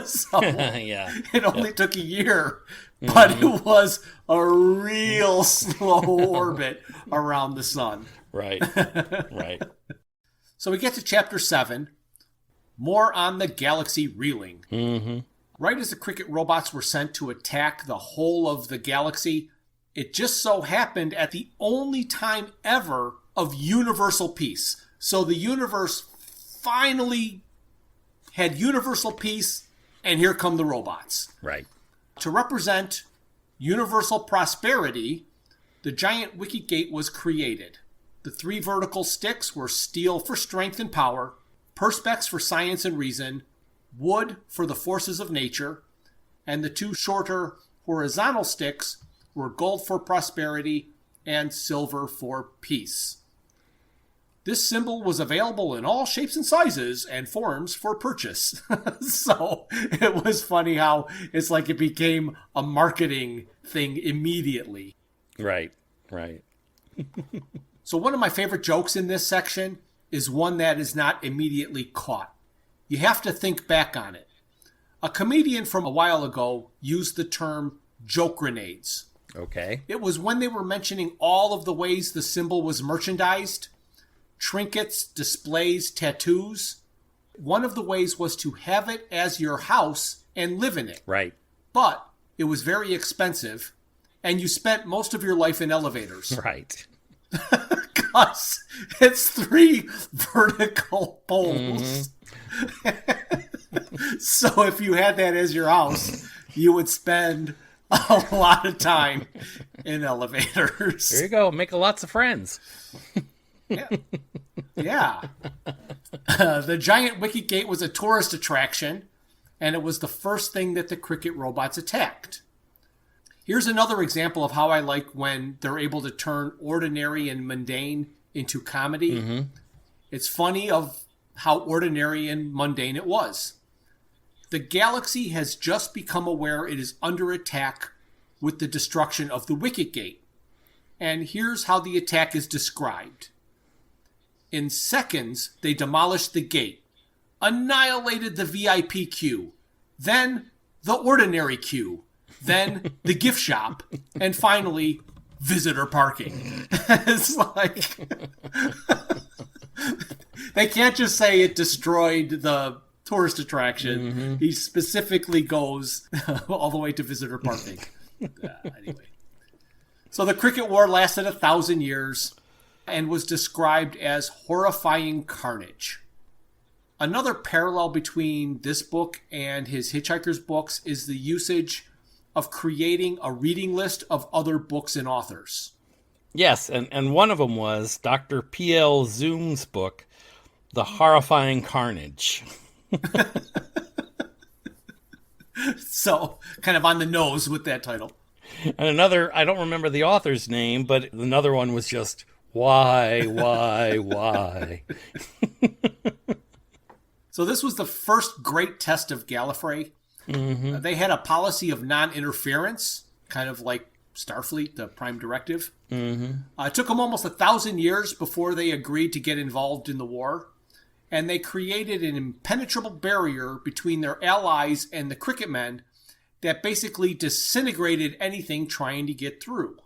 So it only took a year, but it was a real slow orbit around the sun. Right. So we get to Chapter 7. More on the galaxy reeling. Right as the Krikkit robots were sent to attack the whole of the galaxy, it just so happened at the only time ever of universal peace. So the universe finally had universal peace, and here come the robots. Right. To represent universal prosperity, the giant wicket gate was created. The 3 vertical sticks were steel for strength and power, perspex for science and reason, wood for the forces of nature, and the 2 shorter horizontal sticks were gold for prosperity and silver for peace. This symbol was available in all shapes and sizes and forms for purchase. So it was funny how it's like it became a marketing thing immediately. Right. So one of my favorite jokes in this section is one that is not immediately caught. You have to think back on it. A comedian from a while ago used the term joke grenades. Okay. It was when they were mentioning all of the ways the symbol was merchandised. Trinkets, displays, tattoos. One of the ways was to have it as your house and live in it. Right. But it was very expensive, and you spent most of your life in elevators. Right. Because it's 3 vertical poles. So if you had that as your house, you would spend a lot of time in elevators. There you go. Make lots of friends. Yeah. The giant wicket gate was a tourist attraction, and it was the first thing that the Krikkit robots attacked. Here's another example of how I like when they're able to turn ordinary and mundane into comedy. It's funny of how ordinary and mundane it was. The galaxy has just become aware it is under attack with the destruction of the wicket gate. And here's how the attack is described. In seconds, they demolished the gate, annihilated the VIP queue, then the ordinary queue, then the gift shop, and finally, visitor parking. It's like... They can't just say it destroyed the tourist attraction. He specifically goes all the way to visitor parking. Anyway. So the Krikkit War lasted 1,000 years and was described as horrifying carnage. Another parallel between this book and his Hitchhiker's books is the usage of creating a reading list of other books and authors. Yes, and one of them was Dr. P.L. Zoom's book, The Horrifying Carnage. So, kind of on the nose with that title. And another, I don't remember the author's name, but another one was just, why? So this was the first great test of Gallifrey. They had a policy of non-interference, kind of like Starfleet, the Prime Directive. It took them almost 1,000 years before they agreed to get involved in the war. And they created an impenetrable barrier between their allies and the Krikkitmen that basically disintegrated anything trying to get through.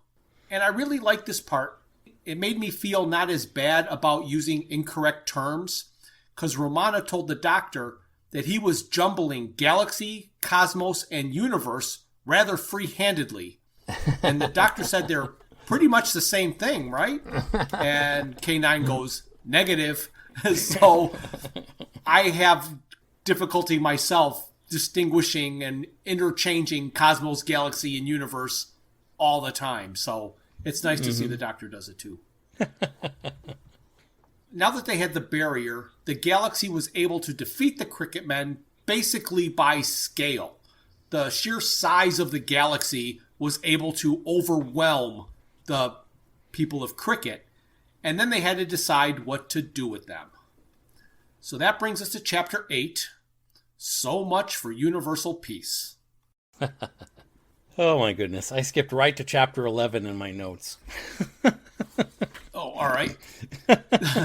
And I really like this part. It made me feel not as bad about using incorrect terms, because Romana told the Doctor that he was jumbling galaxy, cosmos, and universe rather free-handedly. And the Doctor said they're pretty much the same thing, right? And K9 goes, negative. So I have difficulty myself distinguishing and interchanging cosmos, galaxy, and universe all the time. So it's nice to see the Doctor does it too. Now that they had the barrier, the galaxy was able to defeat the Krikkitmen basically by scale. The sheer size of the galaxy was able to overwhelm the people of Krikkit, and then they had to decide what to do with them. So that brings us to Chapter 8, So Much for Universal Peace. Oh my goodness, I skipped right to Chapter 11 in my notes. Oh, all right.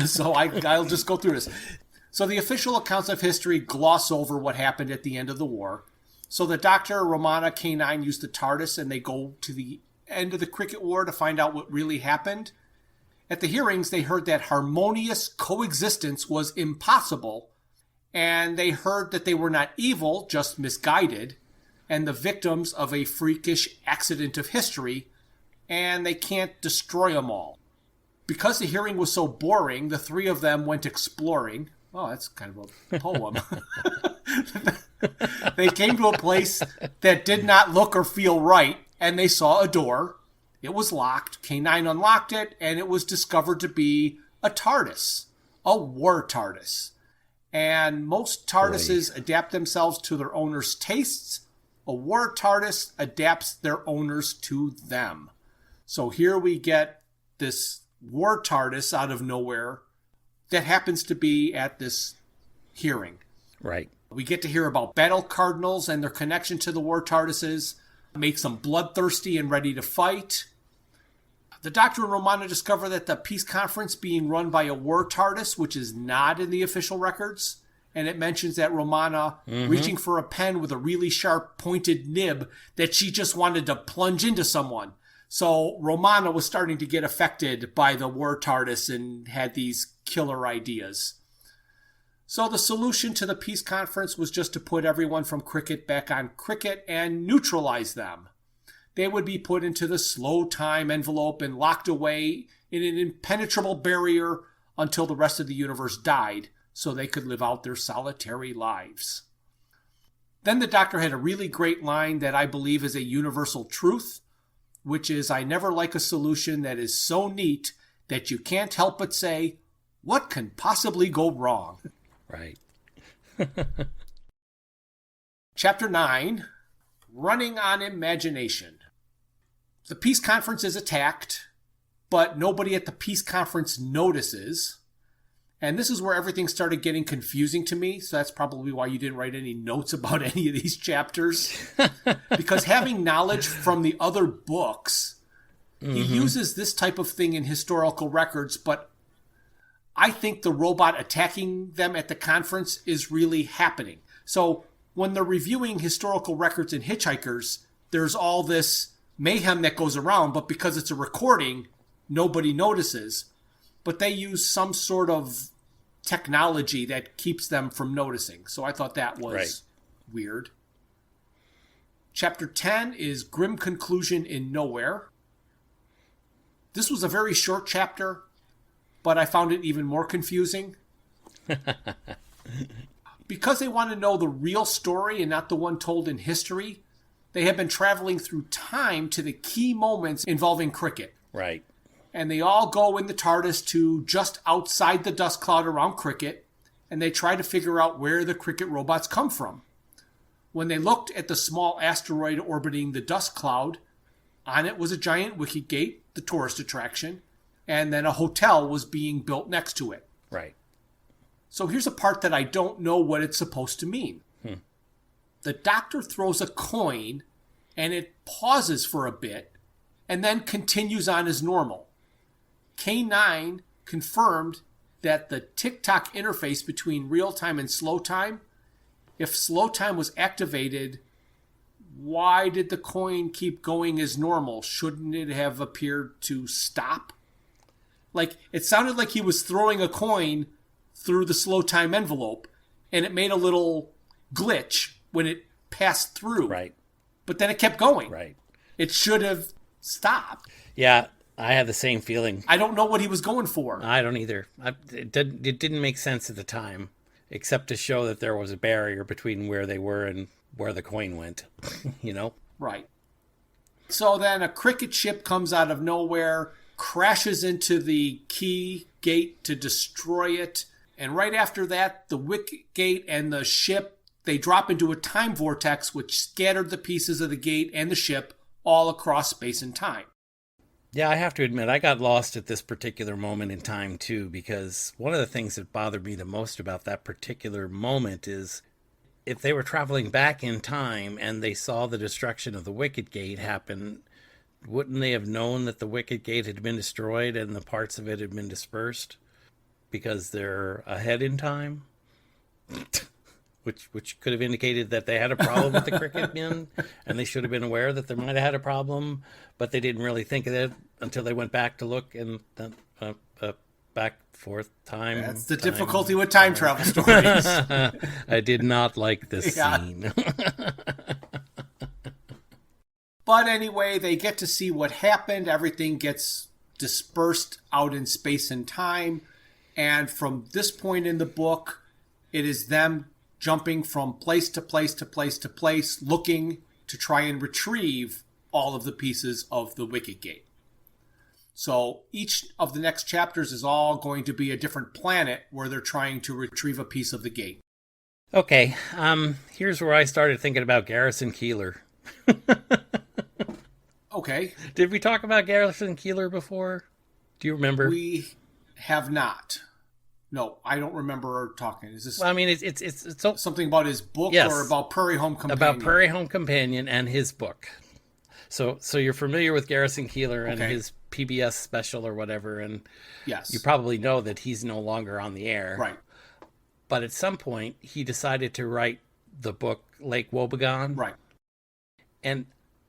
So I'll just go through this. So the official accounts of history gloss over what happened at the end of the war. So the Doctor, Romana, K9 use the TARDIS, and they go to the end of the Krikkit War to find out what really happened. At the hearings, they heard that harmonious coexistence was impossible, and they heard that they were not evil, just misguided, and the victims of a freakish accident of history, and they can't destroy them all. Because the hearing was so boring, the three of them went exploring. Oh, that's kind of a poem. They came to a place that did not look or feel right, and they saw a door. It was locked. K9 unlocked it, and it was discovered to be a TARDIS, a war TARDIS. And most TARDISes adapt themselves to their owner's tastes. A war TARDIS adapts their owners to them. So here we get this war TARDIS out of nowhere that happens to be at this hearing. Right. We get to hear about battle cardinals and their connection to the war TARDISes, makes them bloodthirsty and ready to fight. The Doctor and Romana discover that the peace conference being run by a war TARDIS, which is not in the official records, and it mentions that Romana reaching for a pen with a really sharp pointed nib that she just wanted to plunge into someone. So Romana was starting to get affected by the war TARDIS and had these killer ideas. So the solution to the peace conference was just to put everyone from Krikkit back on Krikkit and neutralize them. They would be put into the slow time envelope and locked away in an impenetrable barrier until the rest of the universe died, so they could live out their solitary lives. Then the Doctor had a really great line that I believe is a universal truth, which is, I never like a solution that is so neat that you can't help but say, what can possibly go wrong? Right. Chapter 9, Running on Imagination. The peace conference is attacked, but nobody at the peace conference notices. And this is where everything started getting confusing to me, so that's probably why you didn't write any notes about any of these chapters. Because having knowledge from the other books, he uses this type of thing in historical records, but I think the robot attacking them at the conference is really happening. So when they're reviewing historical records in Hitchhikers, there's all this mayhem that goes around, but because it's a recording, nobody notices. But they use some sort of technology that keeps them from noticing. So I thought that was weird. Chapter 10 is Grim Conclusion in Nowhere. This was a very short chapter, but I found it even more confusing. Because they want to know the real story and not the one told in history, they have been traveling through time to the key moments involving Krikkit. Right. And they all go in the TARDIS to just outside the dust cloud around Krikkit, and they try to figure out where the Krikkit robots come from. When they looked at the small asteroid orbiting the dust cloud, On it was a giant wicket gate, the tourist attraction, and then a hotel was being built next to it. Right. So here's a part that I don't know what it's supposed to mean. The doctor throws a coin, and it pauses for a bit, and then continues on as normal. K9 confirmed that the tick-tock interface between real time and slow time, if slow time was activated, why did the coin keep going as normal? Shouldn't it have appeared to stop? Like, it sounded like he was throwing a coin through the slow time envelope, and it made a little glitch when it passed through. Right. But then it kept going. Right. It should have stopped. Yeah, I had the same feeling. I don't know what he was going for. I don't either. It didn't make sense at the time, except to show that there was a barrier between where they were and where the coin went, you know? Right. So then a cricket ship comes out of nowhere, crashes into the key gate to destroy it, and right after that, the wicket gate and the ship, they drop into a time vortex which scattered the pieces of the gate and the ship all across space and time. Yeah, I have to admit, I got lost at this particular moment in time, too, because one of the things that bothered me the most about that particular moment is if they were traveling back in time and they saw the destruction of the Wicket Gate happen, wouldn't they have known that the Wicket Gate had been destroyed and the parts of it had been dispersed because they're ahead in time? Which could have indicated that they had a problem with the Krikkitmen, and they should have been aware that they might have had a problem, but they didn't really think of it until they went back to look and then back forth time. That's the difficulty with time travel stories. I did not like this scene. But anyway, they get to see what happened. Everything gets dispersed out in space and time. And from this point in the book, it is them jumping from place to place to place to place, looking to try and retrieve all of the pieces of the Wicket Gate. So each of the next chapters is all going to be a different planet where they're trying to retrieve a piece of the gate. Okay, here's where I started thinking about Garrison Keillor. Okay. Did we talk about Garrison Keillor before? Do you remember? We have not. No, I don't remember talking. Is this? Well, I mean, it's something about his book, yes, or about Prairie Home Companion? About Prairie Home Companion and his book. So you're familiar with Garrison Keillor and his PBS special or whatever, and yes, you probably know that he's no longer on the air. Right. But at some point, he decided to write the book Lake Wobegon. Right. And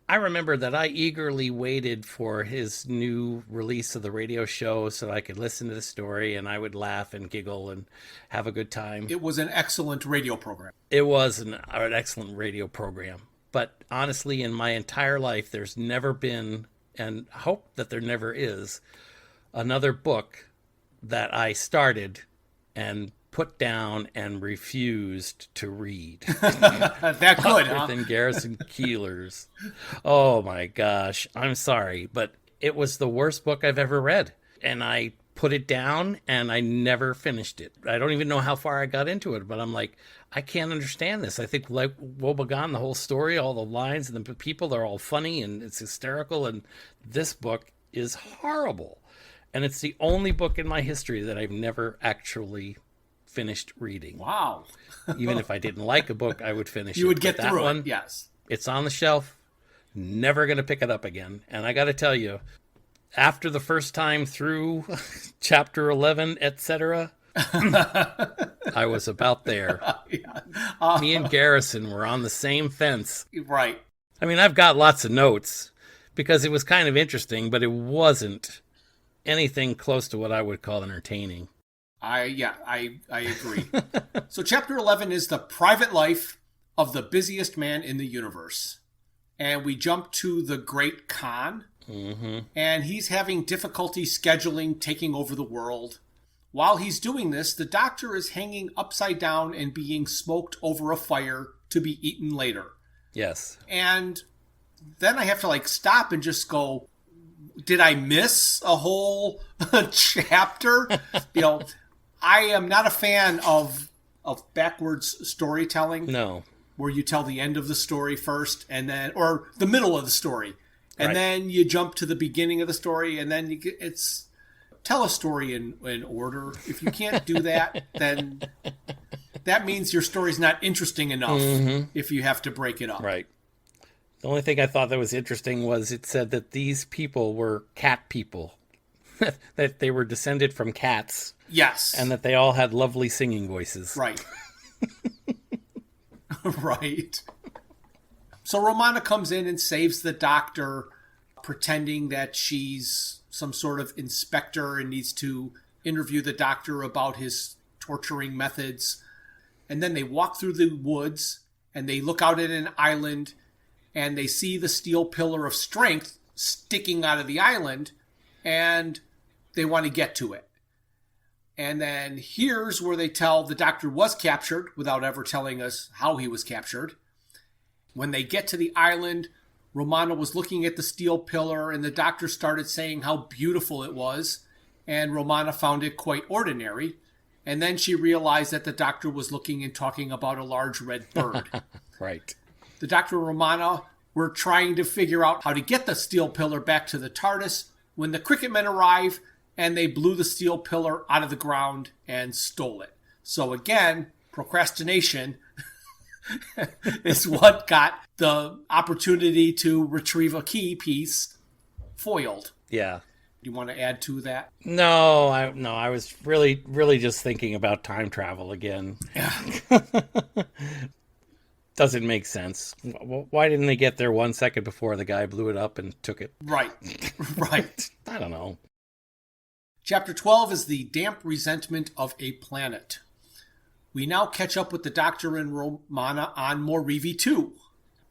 I remember that I eagerly waited for his new release of the radio show so I could listen to the story, and I would laugh and giggle and have a good time. It was an excellent radio program. It was an excellent radio program. But honestly, in my entire life, there's never been, and hope that there never is, another book that I started and put down and refused to read. That good, huh? Than Garrison Keillor's. Oh my gosh. I'm sorry, but it was the worst book I've ever read. And I put it down and I never finished it. I don't even know how far I got into it, but I'm like, I can't understand this. I think like Wobegon, the whole story, all the lines and the people, they're all funny and it's hysterical. And this book is horrible. And it's the only book in my history that I've never actually finished reading. Wow. Even if I didn't like a book, I would finish it. You would get that through one, it, yes. It's on the shelf. Never going to pick it up again. And I got to tell you, after the first time through chapter 11, etc., I was about there. Me and Garrison were on the same fence. Right. I mean, I've got lots of notes because it was kind of interesting, but it wasn't anything close to what I would call entertaining. I agree. So chapter 11 is the private life of the busiest man in the universe. And we jump to the Great Khan. Mm-hmm. And he's having difficulty scheduling, taking over the world. While he's doing this, the doctor is hanging upside down and being smoked over a fire to be eaten later. Yes. And then I have to stop and just go, did I miss a whole chapter? I am not a fan of backwards storytelling. No. Where you tell the end of the story first and then, or the middle of the story. And Right. then you jump to the beginning of the story, and then it's tell a story in order. If you can't do that, then that means your story's not interesting enough if you have to break it up. Right. The only thing I thought that was interesting was it said that these people were cat people, that they were descended from cats, Yes. and that they all had lovely singing voices. Right. Right. So Romana comes in and saves the doctor, pretending that she's some sort of inspector and needs to interview the doctor about his torturing methods. And then they walk through the woods and they look out at an island and they see the steel pillar of strength sticking out of the island and they want to get to it. And then here's where they tell the doctor was captured without ever telling us how he was captured. When they get to the island, Romana was looking at the steel pillar and the doctor started saying how beautiful it was. And Romana found it quite ordinary. And then she realized that the doctor was looking and talking about a large red bird. Right. The doctor and Romana were trying to figure out how to get the steel pillar back to the TARDIS when the Krikkitmen arrive and they blew the steel pillar out of the ground and stole it. So again, procrastination is what got the opportunity to retrieve a key piece foiled. Yeah. You want to add to that? No, I was really just thinking about time travel again. Yeah. Doesn't make sense. Why didn't they get there 1 second before the guy blew it up and took it? Right. Right. I don't know. Chapter 12 is the damp resentment of a planet. We now catch up with the Doctor and Romana on Morivi 2.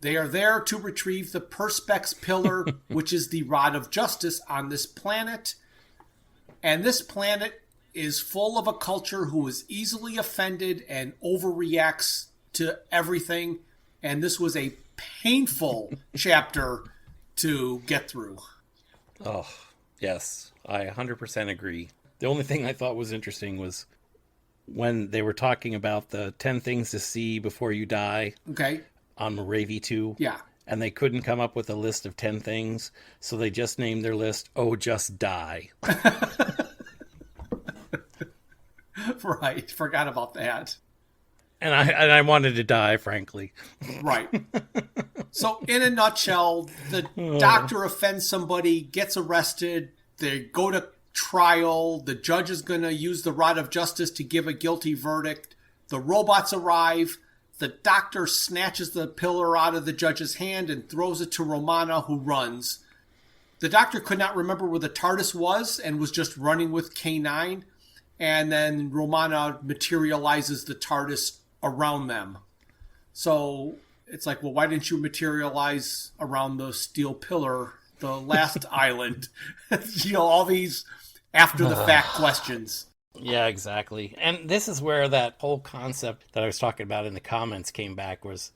They are there to retrieve the Perspex Pillar, which is the rod of justice on this planet. And this planet is full of a culture who is easily offended and overreacts to everything. And this was a painful chapter to get through. Oh, yes. I 100% agree. The only thing I thought was interesting was when they were talking about the 10 things to see before you die Okay. on Moravi 2. Yeah. And they couldn't come up with a list of 10 things, so they just named their list, "Oh, just die." Right. Forgot about that. And I wanted to die, frankly. Right. So in a nutshell, the doctor offends somebody, gets arrested, they go to trial, the judge is going to use the rod of justice to give a guilty verdict, the robots arrive, the doctor snatches the pillar out of the judge's hand and throws it to Romana, who runs. The doctor could not remember where the TARDIS was and was just running with K9, and then Romana materializes the TARDIS around them. So it's like, well, why didn't you materialize around the steel pillar, the last island? All these after the fact questions. Yeah, exactly. And this is where that whole concept that I was talking about in the comments came back was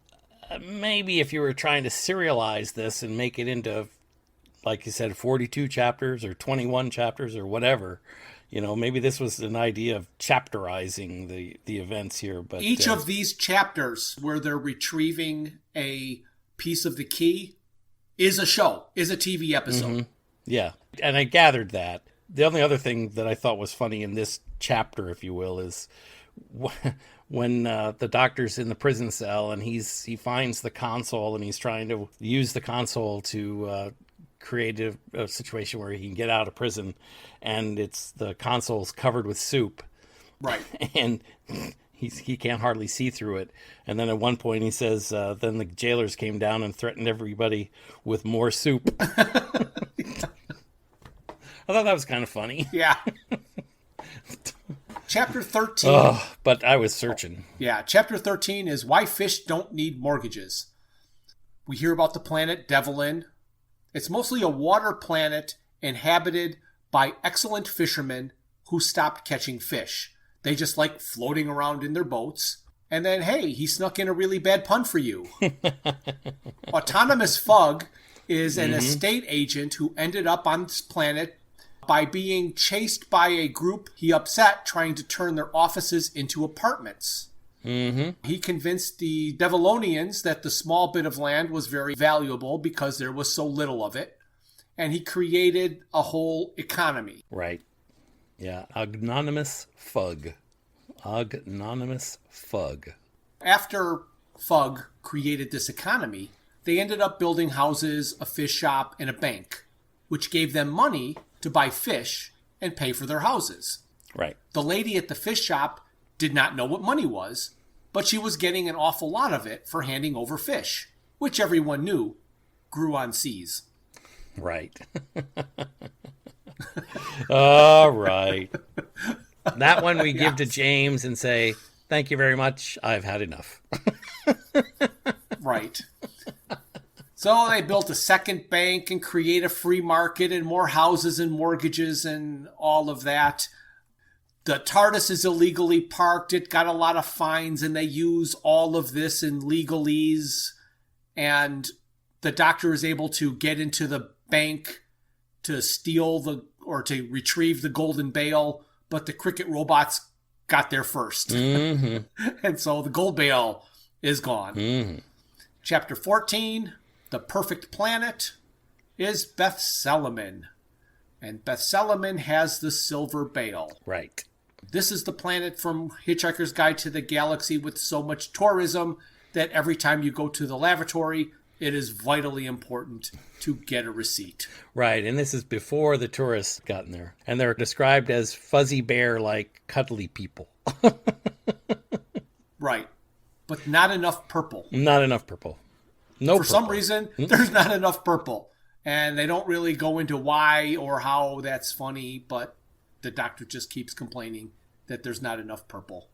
maybe if you were trying to serialize this and make it into, like you said, 42 chapters or 21 chapters or whatever, maybe this was an idea of chapterizing the events here. But each of these chapters where they're retrieving a piece of the key is a show, is a TV episode. Mm-hmm. Yeah, and I gathered that. The only other thing that I thought was funny in this chapter, if you will, is when the doctor's in the prison cell and he finds the console and he's trying to use the console to create a situation where he can get out of prison, and the console's covered with soup. Right. And he can't hardly see through it. And then at one point he says, then the jailers came down and threatened everybody with more soup. I thought that was kind of funny. Yeah. Chapter 13. Oh, but I was searching. Yeah, chapter 13 is Why Fish Don't Need Mortgages. We hear about the planet Devlin. It's mostly a water planet inhabited by excellent fishermen who stopped catching fish. They just like floating around in their boats. And then, hey, he snuck in a really bad pun for you. Autonomous Fug is an estate agent who ended up on this planet by being chased by a group he upset trying to turn their offices into apartments. Mm-hmm. He convinced the Devilonians that the small bit of land was very valuable because there was so little of it. and he created a whole economy. Right. Yeah. Anonymous Fug. Anonymous Fug. After Fug created this economy, they ended up building houses, a fish shop, and a bank, which gave them money to buy fish and pay for their houses. Right. The lady at the fish shop did not know what money was, but she was getting an awful lot of it for handing over fish, which everyone knew grew on seas. Right. All right. That one we give to James and say, thank you very much. I've had enough. Right. So they built a second bank and create a free market and more houses and mortgages and all of that. The TARDIS is illegally parked. It got a lot of fines, and they use all of this in legalese. And the Doctor is able to get into the bank to steal or to retrieve the golden bale, but the cricket robots got there first. Mm-hmm. And so the gold bale is gone. Mm-hmm. Chapter 14, The Perfect Planet, is Beth Salaman. And Beth Salaman has the silver bale. Right. This is the planet from Hitchhiker's Guide to the Galaxy with so much tourism that every time you go to the lavatory, it is vitally important to get a receipt. Right, and this is before the tourists gotten there. And they're described as fuzzy bear-like cuddly people. Right, but not enough purple. Not enough purple. For some reason, there's not enough purple. And they don't really go into why or how that's funny, but the Doctor just keeps complaining that there's not enough purple.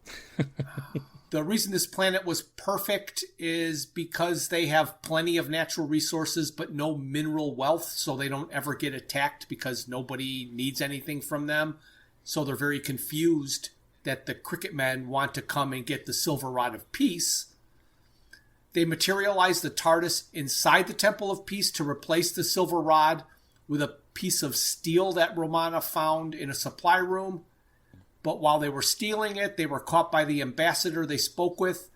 The reason this planet was perfect is because they have plenty of natural resources but no mineral wealth, so they don't ever get attacked because nobody needs anything from them. So they're very confused that the Krikkitmen want to come and get the Silver Rod of Peace. They materialize the TARDIS inside the Temple of Peace to replace the Silver Rod with a piece of steel that Romana found in a supply room. But while they were stealing it, they were caught by the ambassador they spoke with,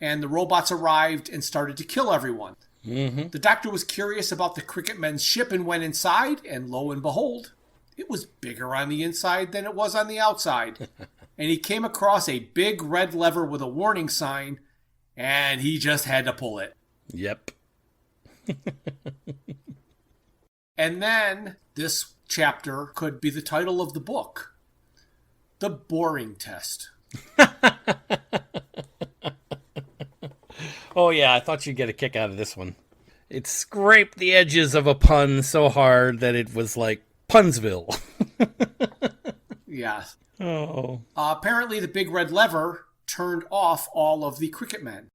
and the robots arrived and started to kill everyone. Mm-hmm. The Doctor was curious about the Krikkitmen's ship and went inside, and lo and behold, it was bigger on the inside than it was on the outside. And he came across a big red lever with a warning sign, and he just had to pull it. Yep. And then this chapter could be the title of the book. The Boring Test. Oh, yeah, I thought you'd get a kick out of this one. It scraped the edges of a pun so hard that it was like Punsville. Yeah. Oh. Apparently, the big red lever turned off all of the Krikkitmen.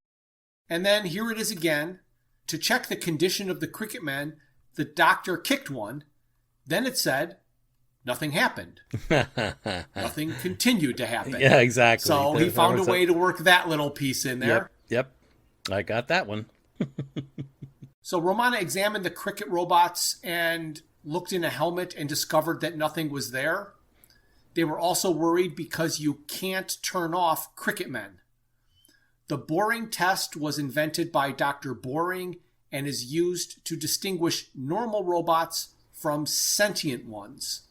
And then here it is again. To check the condition of the Krikkitmen, the Doctor kicked one. Then it said, nothing happened. Nothing continued to happen. Yeah, exactly. So he found a way to work that little piece in there. Yep. I got that one. So Romana examined the cricket robots and looked in a helmet and discovered that nothing was there. They were also worried because you can't turn off Krikkitmen. The Boring Test was invented by Dr. Boring and is used to distinguish normal robots from sentient ones.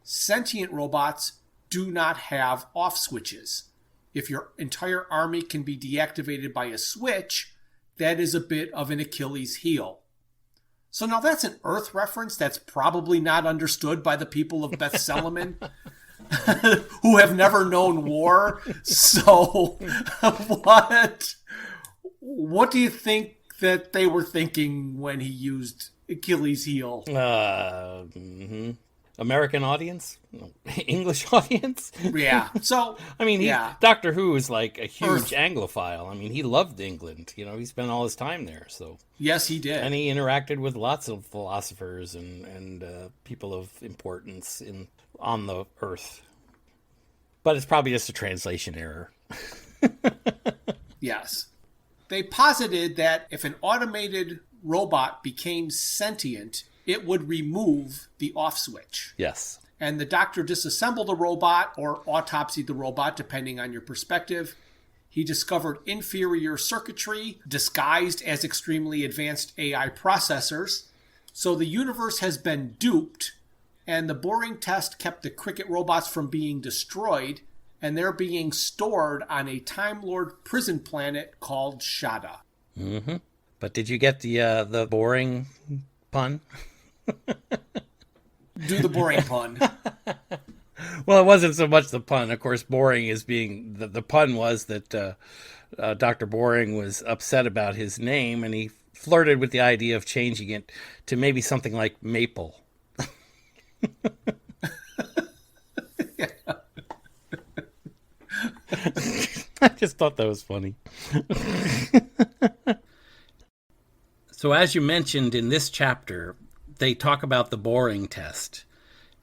Sentient robots do not have off switches. If your entire army can be deactivated by a switch, that is a bit of an Achilles heel. So now that's an Earth reference that's probably not understood by the people of Beth Salaman, who have never known war. So what do you think that they were thinking when he used Achilles heel? American audience? No. English audience? Yeah. So, I mean, Doctor Who is like a huge Anglophile. I mean, he loved England. You know, he spent all his time there. So yes, he did. And he interacted with lots of philosophers and people of importance on the Earth. But it's probably just a translation error. Yes. They posited that if an automated robot became sentient, it would remove the off switch. Yes. And the Doctor disassembled the robot or autopsied the robot, depending on your perspective. He discovered inferior circuitry disguised as extremely advanced AI processors. So the universe has been duped, and the boring test kept the Cricket robots from being destroyed, and they're being stored on a Time Lord prison planet called Shada. Mm-hmm. But did you get the boring pun? Do the boring pun. Well, it wasn't so much the pun. Of course, boring is being... The pun was that Dr. Boring was upset about his name, and he flirted with the idea of changing it to maybe something like Maple. I just thought that was funny. So as you mentioned in this chapter, they talk about the boring test.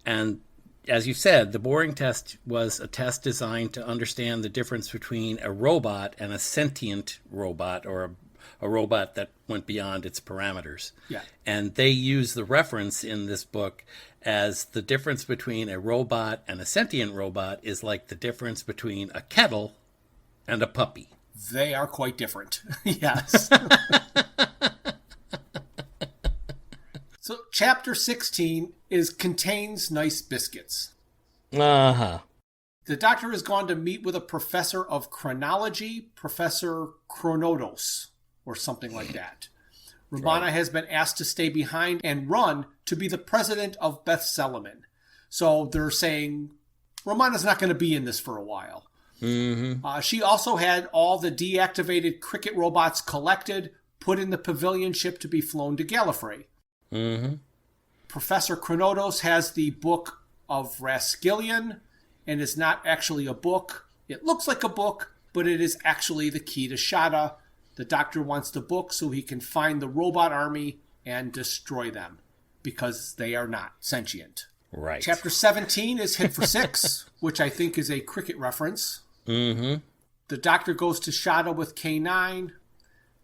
And as you said, the boring test was a test designed to understand the difference between a robot and a sentient robot, or a robot that went beyond its parameters. Yeah. And they use the reference in this book as the difference between a robot and a sentient robot is like the difference between a kettle and a puppy. They are quite different. Yes. So chapter 16 contains nice biscuits. Uh-huh. The Doctor has gone to meet with a professor of chronology, Professor Chronodos, or something like that. Romana has been asked to stay behind and run to be the president of Beth Seliman. So they're saying Romana's not going to be in this for a while. Mm-hmm. She also had all the deactivated Cricket robots collected, put in the pavilion ship to be flown to Gallifrey. Mm-hmm. Professor Chronodos has the Book of Raskillion, and it's not actually a book. It looks like a book, but it is actually the key to Shada. The Doctor wants the book so he can find the robot army and destroy them, because they are not sentient. Right. Chapter 17 is Hit for Six, which I think is a Cricket reference. Mm-hmm. The Doctor goes to Shada with K9.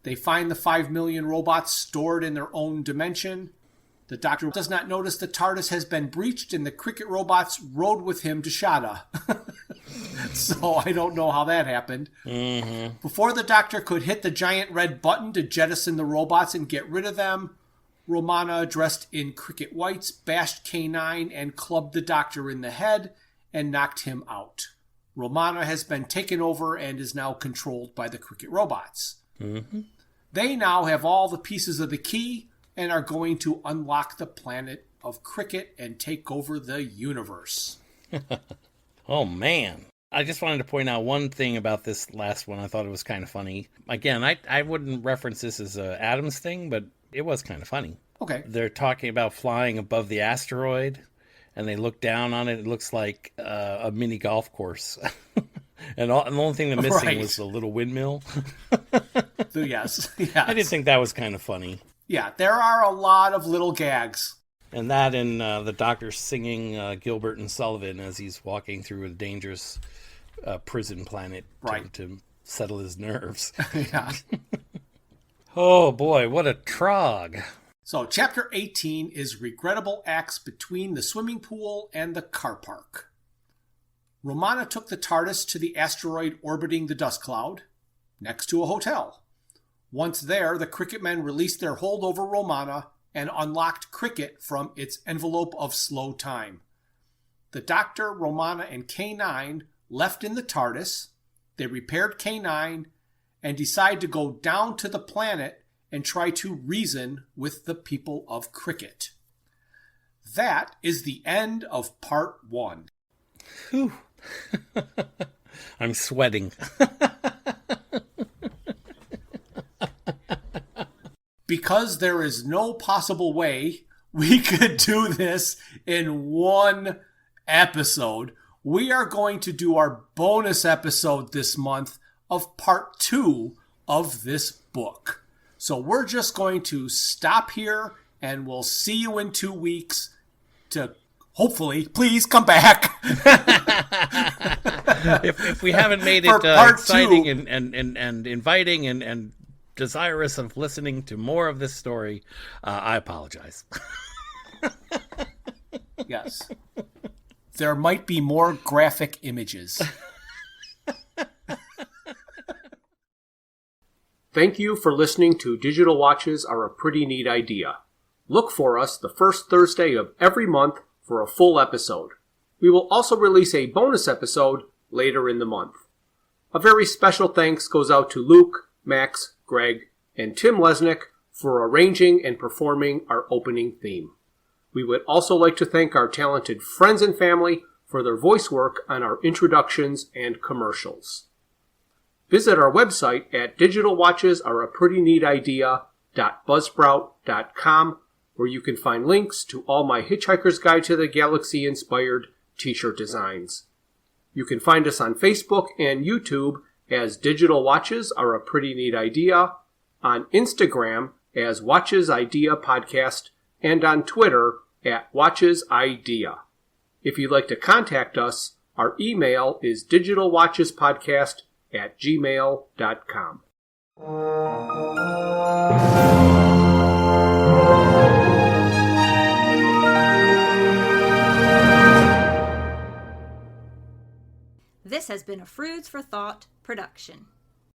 They find the 5 million robots stored in their own dimension. The Doctor does not notice the TARDIS has been breached, and the Cricket robots rode with him to Shada. So I don't know how that happened. Mm-hmm. Before the Doctor could hit the giant red button to jettison the robots and get rid of them, Romana, dressed in Cricket whites, bashed K9 and clubbed the Doctor in the head and knocked him out. Romana has been taken over and is now controlled by the Cricket robots. Mm-hmm. They now have all the pieces of the key and are going to unlock the planet of Cricket and take over the universe. Oh, man. I just wanted to point out one thing about this last one. I thought it was kind of funny. Again, I wouldn't reference this as a Adams thing, but it was kind of funny. Okay. They're talking about flying above the asteroid, and they look down on it. It looks like a mini golf course. And the only thing that missing was the little windmill. Yes. I did think that was kind of funny. Yeah, there are a lot of little gags. And that and the Doctor singing Gilbert and Sullivan as he's walking through a dangerous prison planet to settle his nerves. Yeah. Oh boy, what a trog. So chapter 18 is regrettable acts between the swimming pool and the car park. Romana took the TARDIS to the asteroid orbiting the dust cloud, next to a hotel. Once there, the Krikkitmen released their hold over Romana and unlocked Cricket from its envelope of slow time. The Doctor, Romana, and K9 left in the TARDIS. They repaired K9 and decide to go down to the planet and try to reason with the people of Cricket. That is the end of part 1. Whew. I'm sweating. Because there is no possible way we could do this in one episode, we are going to do our bonus episode this month of part 2 of this book. So we're just going to stop here, and we'll see you in 2 weeks to hopefully, please come back. if we haven't made it exciting and inviting and desirous of listening to more of this story, I apologize. Yes. There might be more graphic images. Thank you for listening to Digital Watches Are a Pretty Neat Idea. Look for us the first Thursday of every month for a full episode. We will also release a bonus episode later in the month. A very special thanks goes out to Luke, Max, Greg, and Tim Lesnick for arranging and performing our opening theme. We would also like to thank our talented friends and family for their voice work on our introductions and commercials. Visit our website at digitalwatchesareaprettyneatidea.buzzsprout.com, where you can find links to all my Hitchhiker's Guide to the Galaxy inspired t-shirt designs. You can find us on Facebook and YouTube as Digital Watches Are a Pretty Neat Idea, on Instagram as Watches Idea Podcast, and on Twitter at Watches Idea. If you'd like to contact us, our email is digitalwatchespodcast@gmail.com. This has been a Froods for Thought production.